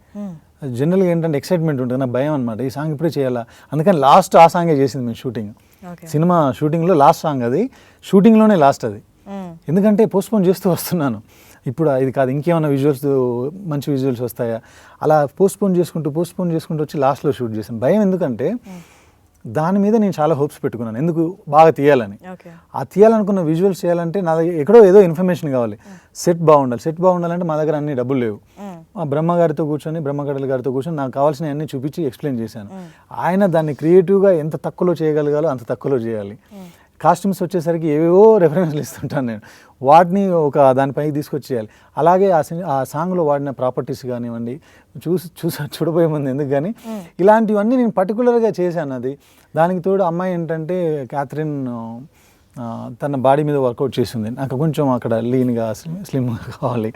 జనరల్గా ఏంటంటే ఎక్సైట్మెంట్ ఉంటుంది, నాకు భయం అనమాట. ఈ సాంగ్ ఇప్పుడే చేయాలా, అందుకని లాస్ట్ ఆ సాంగే చేసింది మేము షూటింగ్. సినిమా షూటింగ్లో లాస్ట్ సాంగ్ అది, షూటింగ్లోనే లాస్ట్ అది. ఎందుకంటే పోస్ట్పోన్ చేస్తూ వస్తున్నాను, ఇప్పుడు ఇది కాదు ఇంకేమైనా విజువల్స్, మంచి విజువల్స్ వస్తాయా, అలా పోస్ట్పోన్ చేసుకుంటూ వచ్చి లాస్ట్లో షూట్ చేశాను. భయం ఎందుకంటే దాని మీద నేను చాలా హోప్స్ పెట్టుకున్నాను, ఎందుకు బాగా తీయాలని. ఆ తీయాలనుకున్న విజువల్స్ చేయాలంటే నా దగ్గర ఎక్కడో ఏదో ఇన్ఫర్మేషన్ కావాలి, సెట్ బాగుండాలంటే మా దగ్గర అన్ని డబ్బులు లేవు. బ్రహ్మగడల గారితో కూర్చొని నాకు కావాల్సిన అన్ని చూపించి ఎక్స్ప్లెయిన్ చేశాను. ఆయన దాన్ని క్రియేటివ్గా ఎంత తక్కువలో చేయగలగాలో అంత తక్కువలో చేయాలి. కాస్ట్యూమ్స్ వచ్చేసరికి ఏవేవో రెఫరెన్స్లు ఇస్తుంటాను నేను, వాటిని ఒక దానిపైకి తీసుకొచ్చి చేయాలి. అలాగే ఆ సాంగ్లో వాడిన ప్రాపర్టీస్ కానివ్వండి, చూడబోయే ముందు ఎందుకు కానీ ఇలాంటివన్నీ నేను పర్టికులర్గా చేశాను. అది దానికి తోడు అమ్మాయి ఏంటంటే క్యాథరిన్ తన బాడీ మీద వర్కౌట్ చేసింది, నాకు కొంచెం అక్కడ లీన్గా స్లిమ్గా కావాలి.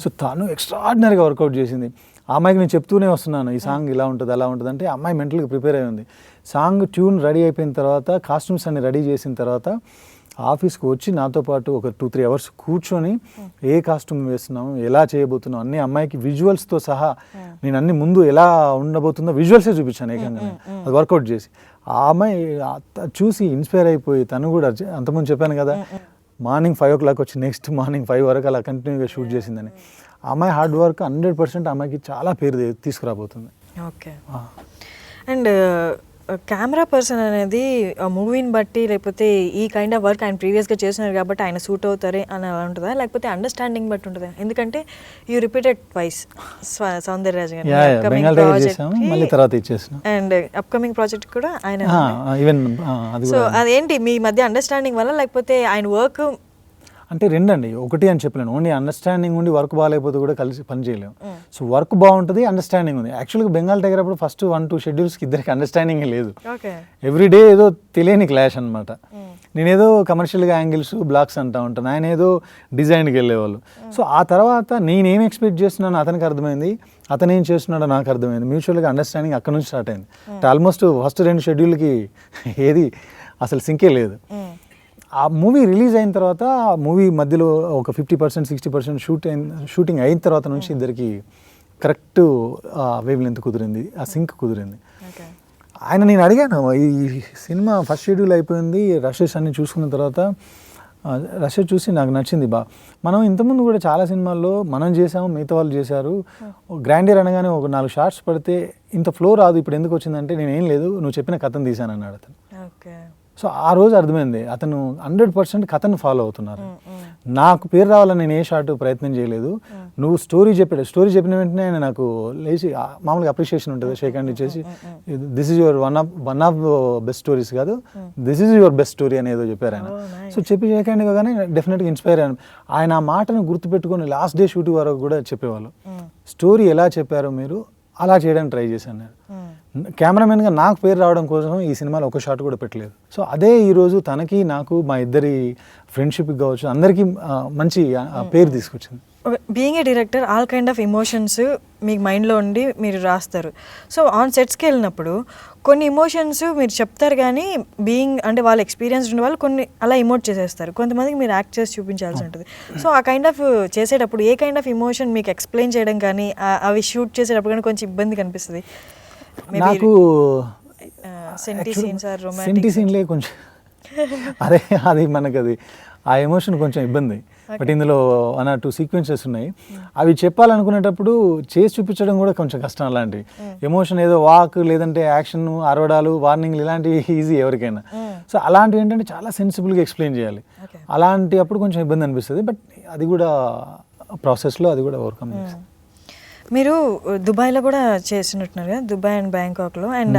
సో తను ఎక్స్ట్రాడినరీగా వర్కౌట్ చేసింది. ఆ అమ్మాయికి నేను చెప్తూనే వస్తున్నాను, ఈ సాంగ్ ఇలా ఉంటుంది అలా ఉంటుంది అంటే అమ్మాయి మెంటల్గా ప్రిపేర్ అయి ఉంది. సాంగ్ ట్యూన్ రెడీ అయిపోయిన తర్వాత, కాస్ట్యూమ్స్ అన్ని రెడీ చేసిన తర్వాత ఆఫీస్కి వచ్చి నాతో పాటు ఒక 2-3 అవర్స్ కూర్చొని ఏ కాస్ట్యూమ్ వేస్తున్నాము, ఎలా చేయబోతున్నాం అన్ని అమ్మాయికి విజువల్స్తో సహా నేను అన్ని ముందు ఎలా ఉండబోతుందో విజువల్సే చూపించాను ఏకంగా, అది వర్కౌట్ చేసి. ఆ అమ్మాయి చూసి ఇన్స్పైర్ అయిపోయి తను కూడా, అంతకుముందు చెప్పాను కదా మార్నింగ్ 5 o'clock వచ్చి నెక్స్ట్ మార్నింగ్ 5 వరకు అలా కంటిన్యూగా షూట్ చేసిందని. ఆ అమ్మాయి హార్డ్ వర్క్ 100% అమ్మాయికి చాలా పేరు తీసుకురాబోతుంది. ఓకే. అండ్ కెమెరా పర్సన్ అనేది మూవీని బట్టి, లేకపోతే ఈ కైండ్ ఆఫ్ వర్క్ ఆయన ప్రీవియస్గా చేస్తున్నారు కాబట్టి ఆయన సూట్ అవుతారే అని అలా ఉంటుందా, లేకపోతే అండర్స్టాండింగ్ బట్టి ఉంటుందా? ఎందుకంటే యూ రిపీటెడ్ ట్వైస్ సౌందర్యరాజు గారు అండ్ అప్కమింగ్ ప్రాజెక్ట్ కూడా ఆయన. సో అదేంటి మీ మధ్య అండర్స్టాండింగ్ వల్ల, లేకపోతే ఆయన వర్క్ అంటే రెండండి, ఒకటి అని చెప్పలేను. ఓన్లీ అండర్స్టాండింగ్ ఉండి వర్క్ బాగాలేకపోతే కూడా కలిసి పని చేయలేము. సో వర్క్ బాగుంటుంది, అండర్స్టాండింగ్ ఉంది. యాక్చువల్గా బెంగాల్ టైగర్ అప్పుడు ఫస్ట్ 1-2 షెడ్యూల్స్కి ఇద్దరికి అండర్స్టాండింగే లేదు. ఎవ్రీడే ఏదో తెలియని క్లాష్ అనమాట. నేనేదో కమర్షియల్గా యాంగిల్స్ బ్లాక్స్ అంటూ ఉంటాను, ఆయన ఏదో డిజైన్కి వెళ్ళేవాళ్ళు. సో ఆ తర్వాత నేనేం ఎక్స్పెక్ట్ చేస్తున్నానో అతనికి అర్థమైంది, అతను ఏం చేస్తున్నాడో నాకు అర్థమైంది. మ్యూచువల్గా అండర్స్టాండింగ్ అక్కడ నుంచి స్టార్ట్ అయింది. ఆల్మోస్ట్ ఫస్ట్ 2 షెడ్యూల్కి ఏది అసలు సింకే లేదు. ఆ మూవీ రిలీజ్ అయిన తర్వాత, ఆ మూవీ మధ్యలో ఒక 50% 60% షూటింగ్ అయిన తర్వాత నుంచి ఇద్దరికి కరెక్ట్ వేవ్ లెంత్ కుదిరింది, ఆ సింక్ కుదిరింది. ఆయన నేను అడిగాను, ఈ సినిమా ఫస్ట్ షెడ్యూల్ అయిపోయింది, రషెస్ అన్ని చూసుకున్న తర్వాత రషెస్ చూసి నాకు నచ్చింది మనం ఇంతకుముందు కూడా చాలా సినిమాల్లో మనం చేసాము, మిగతా వాళ్ళు చేశారు, గ్రాండియర్ అనగానే ఒక 4 షార్ట్స్ పడితే ఇంత ఫ్లో రాదు, ఇప్పుడు ఎందుకు వచ్చిందంటే నేనేం లేదు, నువ్వు చెప్పిన కథను తీశాను అన్నాడు అతను. సో ఆ రోజు అర్థమైంది అతను 100% కథను ఫాలో అవుతున్నారు. నాకు పేరు రావాలని నేను ఏ షార్ట్ ప్రయత్నం చేయలేదు. నువ్వు స్టోరీ చెప్పిన వెంటనే ఆయన నాకు లేచి మామూలుగా అప్రిషియేషన్ ఉంటుంది, షేక్ హ్యాండ్ ఇచ్చేసి this is your one of best stories కాదు, this is your best story అని ఏదో చెప్పారు ఆయన. సో చెప్పి షేక్ హ్యాండ్ ఇవ్వగానే డెఫినెట్గా ఇన్స్పైర్ అయ్యాను. ఆయన ఆ మాటను గుర్తుపెట్టుకొని లాస్ట్ డే షూటింగ్ వరకు కూడా చెప్పేవాళ్ళు, స్టోరీ ఎలా చెప్పారో మీరు అలా చేయడానికి ట్రై చేశాను నేను. కెమెరామెన్గా నాకు పేరు రావడం కోసం ఈ సినిమాలో ఒక షాట్ కూడా పెట్టలేదు. సో అదే ఈరోజు తనకి నాకు మా ఇద్దరి ఫ్రెండ్షిప్కి కావచ్చు అందరికీ మంచి పేరు తీసుకొచ్చింది. Being a director all kind of emotions మీకు మైండ్లో ఉండి మీరు రాస్తారు. సో ఆన్ సెట్స్కి వెళ్ళినప్పుడు కొన్ని ఎమోషన్స్ మీరు చెప్తారు, కానీ అంటే వాళ్ళ ఎక్స్పీరియన్స్ ఉండే వాళ్ళు కొన్ని అలా ఎమోట్ చేసేస్తారు, కొంతమందికి మీరు యాక్ట్ చేసి చూపించాల్సి ఉంటుంది. సో ఆ కైండ్ ఆఫ్ చేసేటప్పుడు ఏ కైండ్ ఆఫ్ ఎమోషన్ మీకు ఎక్స్ప్లెయిన్ చేయడం కానీ అవి షూట్ చేసేటప్పుడు కానీ కొంచెం ఇబ్బంది కనిపిస్తుంది? నాకు సెంటీ సీన్లే కొంచెం అది మనకు అది ఆ ఎమోషన్ కొంచెం ఇబ్బంది. బట్ ఇందులో 1 or 2 సీక్వెన్సెస్ ఉన్నాయి, అవి చెప్పాలనుకునేటప్పుడు చేసి చూపించడం కూడా కొంచెం కష్టం. అలాంటి ఎమోషన్ ఏదో వాక్ లేదంటే యాక్షన్, అరవడాలు, వార్నింగ్లు ఇలాంటివి ఈజీ ఎవరికైనా. సో అలాంటివి ఏంటంటే చాలా సెన్సిబుల్గా ఎక్స్ప్లెయిన్ చేయాలి. అలాంటి అప్పుడు కొంచెం ఇబ్బంది అనిపిస్తుంది, బట్ అది కూడా ప్రాసెస్లో అది కూడా ఓవర్కమ్ చేస్తుంది. మీరు దుబాయ్లో కూడా చేసినట్టున్నారు కదా, దుబాయ్ అండ్ బ్యాంకాక్లో, అండ్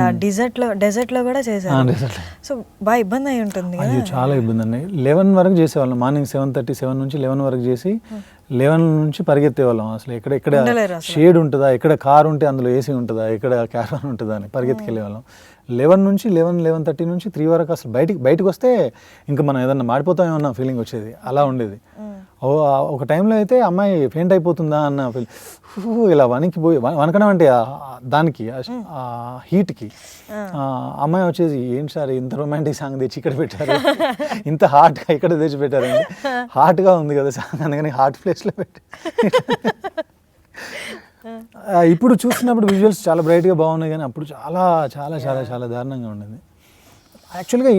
డెజర్ట్లో కూడా చేశారు. సో బాగా ఇబ్బంది అయి ఉంటుంది కదా. అది చాలా ఇబ్బంది అండి. 11 వరకు చేసేవాళ్ళం, మార్నింగ్ 7 నుంచి 11 వరకు చేసి 11 నుంచి పరిగెత్తేవాళ్ళం. అసలు ఎక్కడ షేడ్ ఉంటుందా, ఎక్కడ కార్ ఉంటే అందులో ఏసీ ఉంటుందా, ఎక్కడ క్యారవాన్ ఉంటుందా అని పరిగెత్తుకెళ్ళేవాళ్ళం. 11:30 నుంచి 3 వరకు అసలు బయటకు వస్తే ఇంకా మనం ఏదన్నా మాడిపోతామేమన్న ఫీలింగ్ వచ్చేది, అలా ఉండేది. ఒక టైంలో అయితే అమ్మాయి ఫెయింట్ అయిపోతుందా అన్న ఇలా వణకడం అంటే దానికి హీట్కి అమ్మాయి వచ్చేసి ఏంటి సార్ ఇంత రొమాంటిక్ సాంగ్ తెచ్చి ఇక్కడ పెట్టారు, ఇంత హాట్గా ఇక్కడ తెచ్చి పెట్టారండి, హాట్గా ఉంది కదా సాంగ్ అందుకని హాట్ ప్లేస్లో పెట్టి. ఇప్పుడు చూసినప్పుడు విజువల్స్ చాలా బ్రైట్గా బాగున్నాయి, కానీ అప్పుడు చాలా చాలా చాలా చాలా దారుణంగా ఉండేది. యాక్చువల్గా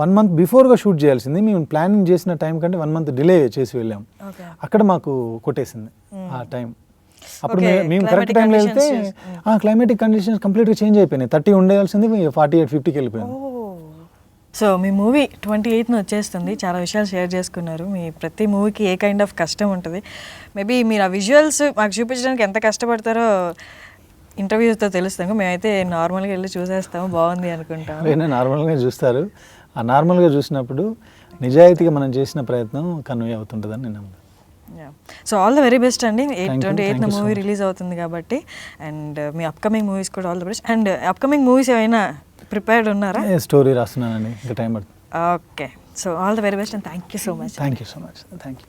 1 మంత్ బిఫోర్గా షూట్ చేయాల్సింది, మేము ప్లానింగ్ చేసిన టైం కంటే 1 మంత్ డిలే చేసి వెళ్ళాం. అక్కడ మాకు కొట్టేసింది ఆ టైం. అప్పుడు మేము కరెక్ట్ టైంలో వెళ్తే క్లైమేటిక్ కండిషన్స్ కంప్లీట్గా చేంజ్ అయిపోయినాయి. 30 ఉండేయాల్సింది 48-50కి వెళ్ళిపోయింది. సో మీ మూవీ 28న వచ్చేస్తుంది. చాలా విషయాలు షేర్ చేసుకున్నారు. మీ ప్రతి మూవీకి ఏ కైండ్ ఆఫ్ కష్టం ఉంటుంది, మేబీ మీరు ఆ విజువల్స్ మాకు చూపించడానికి ఎంత కష్టపడతారో ఇంటర్వ్యూతో తెలుస్తాము. మేమైతే నార్మల్గా వెళ్ళి చూసేస్తాము, బాగుంది అనుకుంటాము. అయినా నార్మల్గా చూస్తారు. ఆ నార్మల్గా చూసినప్పుడు నిజాయితీగా మనం చేసిన ప్రయత్నం కన్వే అవుతుంటుందని నేను నమ్ముతాను. So all the very best అండి. 28న మూవీ రిలీజ్ అవుతుంది కాబట్టి, అండ్ మీ అప్కమింగ్ మూవీస్ కూడా all the best. And upcoming movies ఏమైనా ప్రిపేర్డ్ ఉన్నారా? స్టోరీ రాస్తున్నానండి, ఇంకా టైం పడుతుంది. Okay, so all the very best and thank you so much. Thank you so much. Thank you.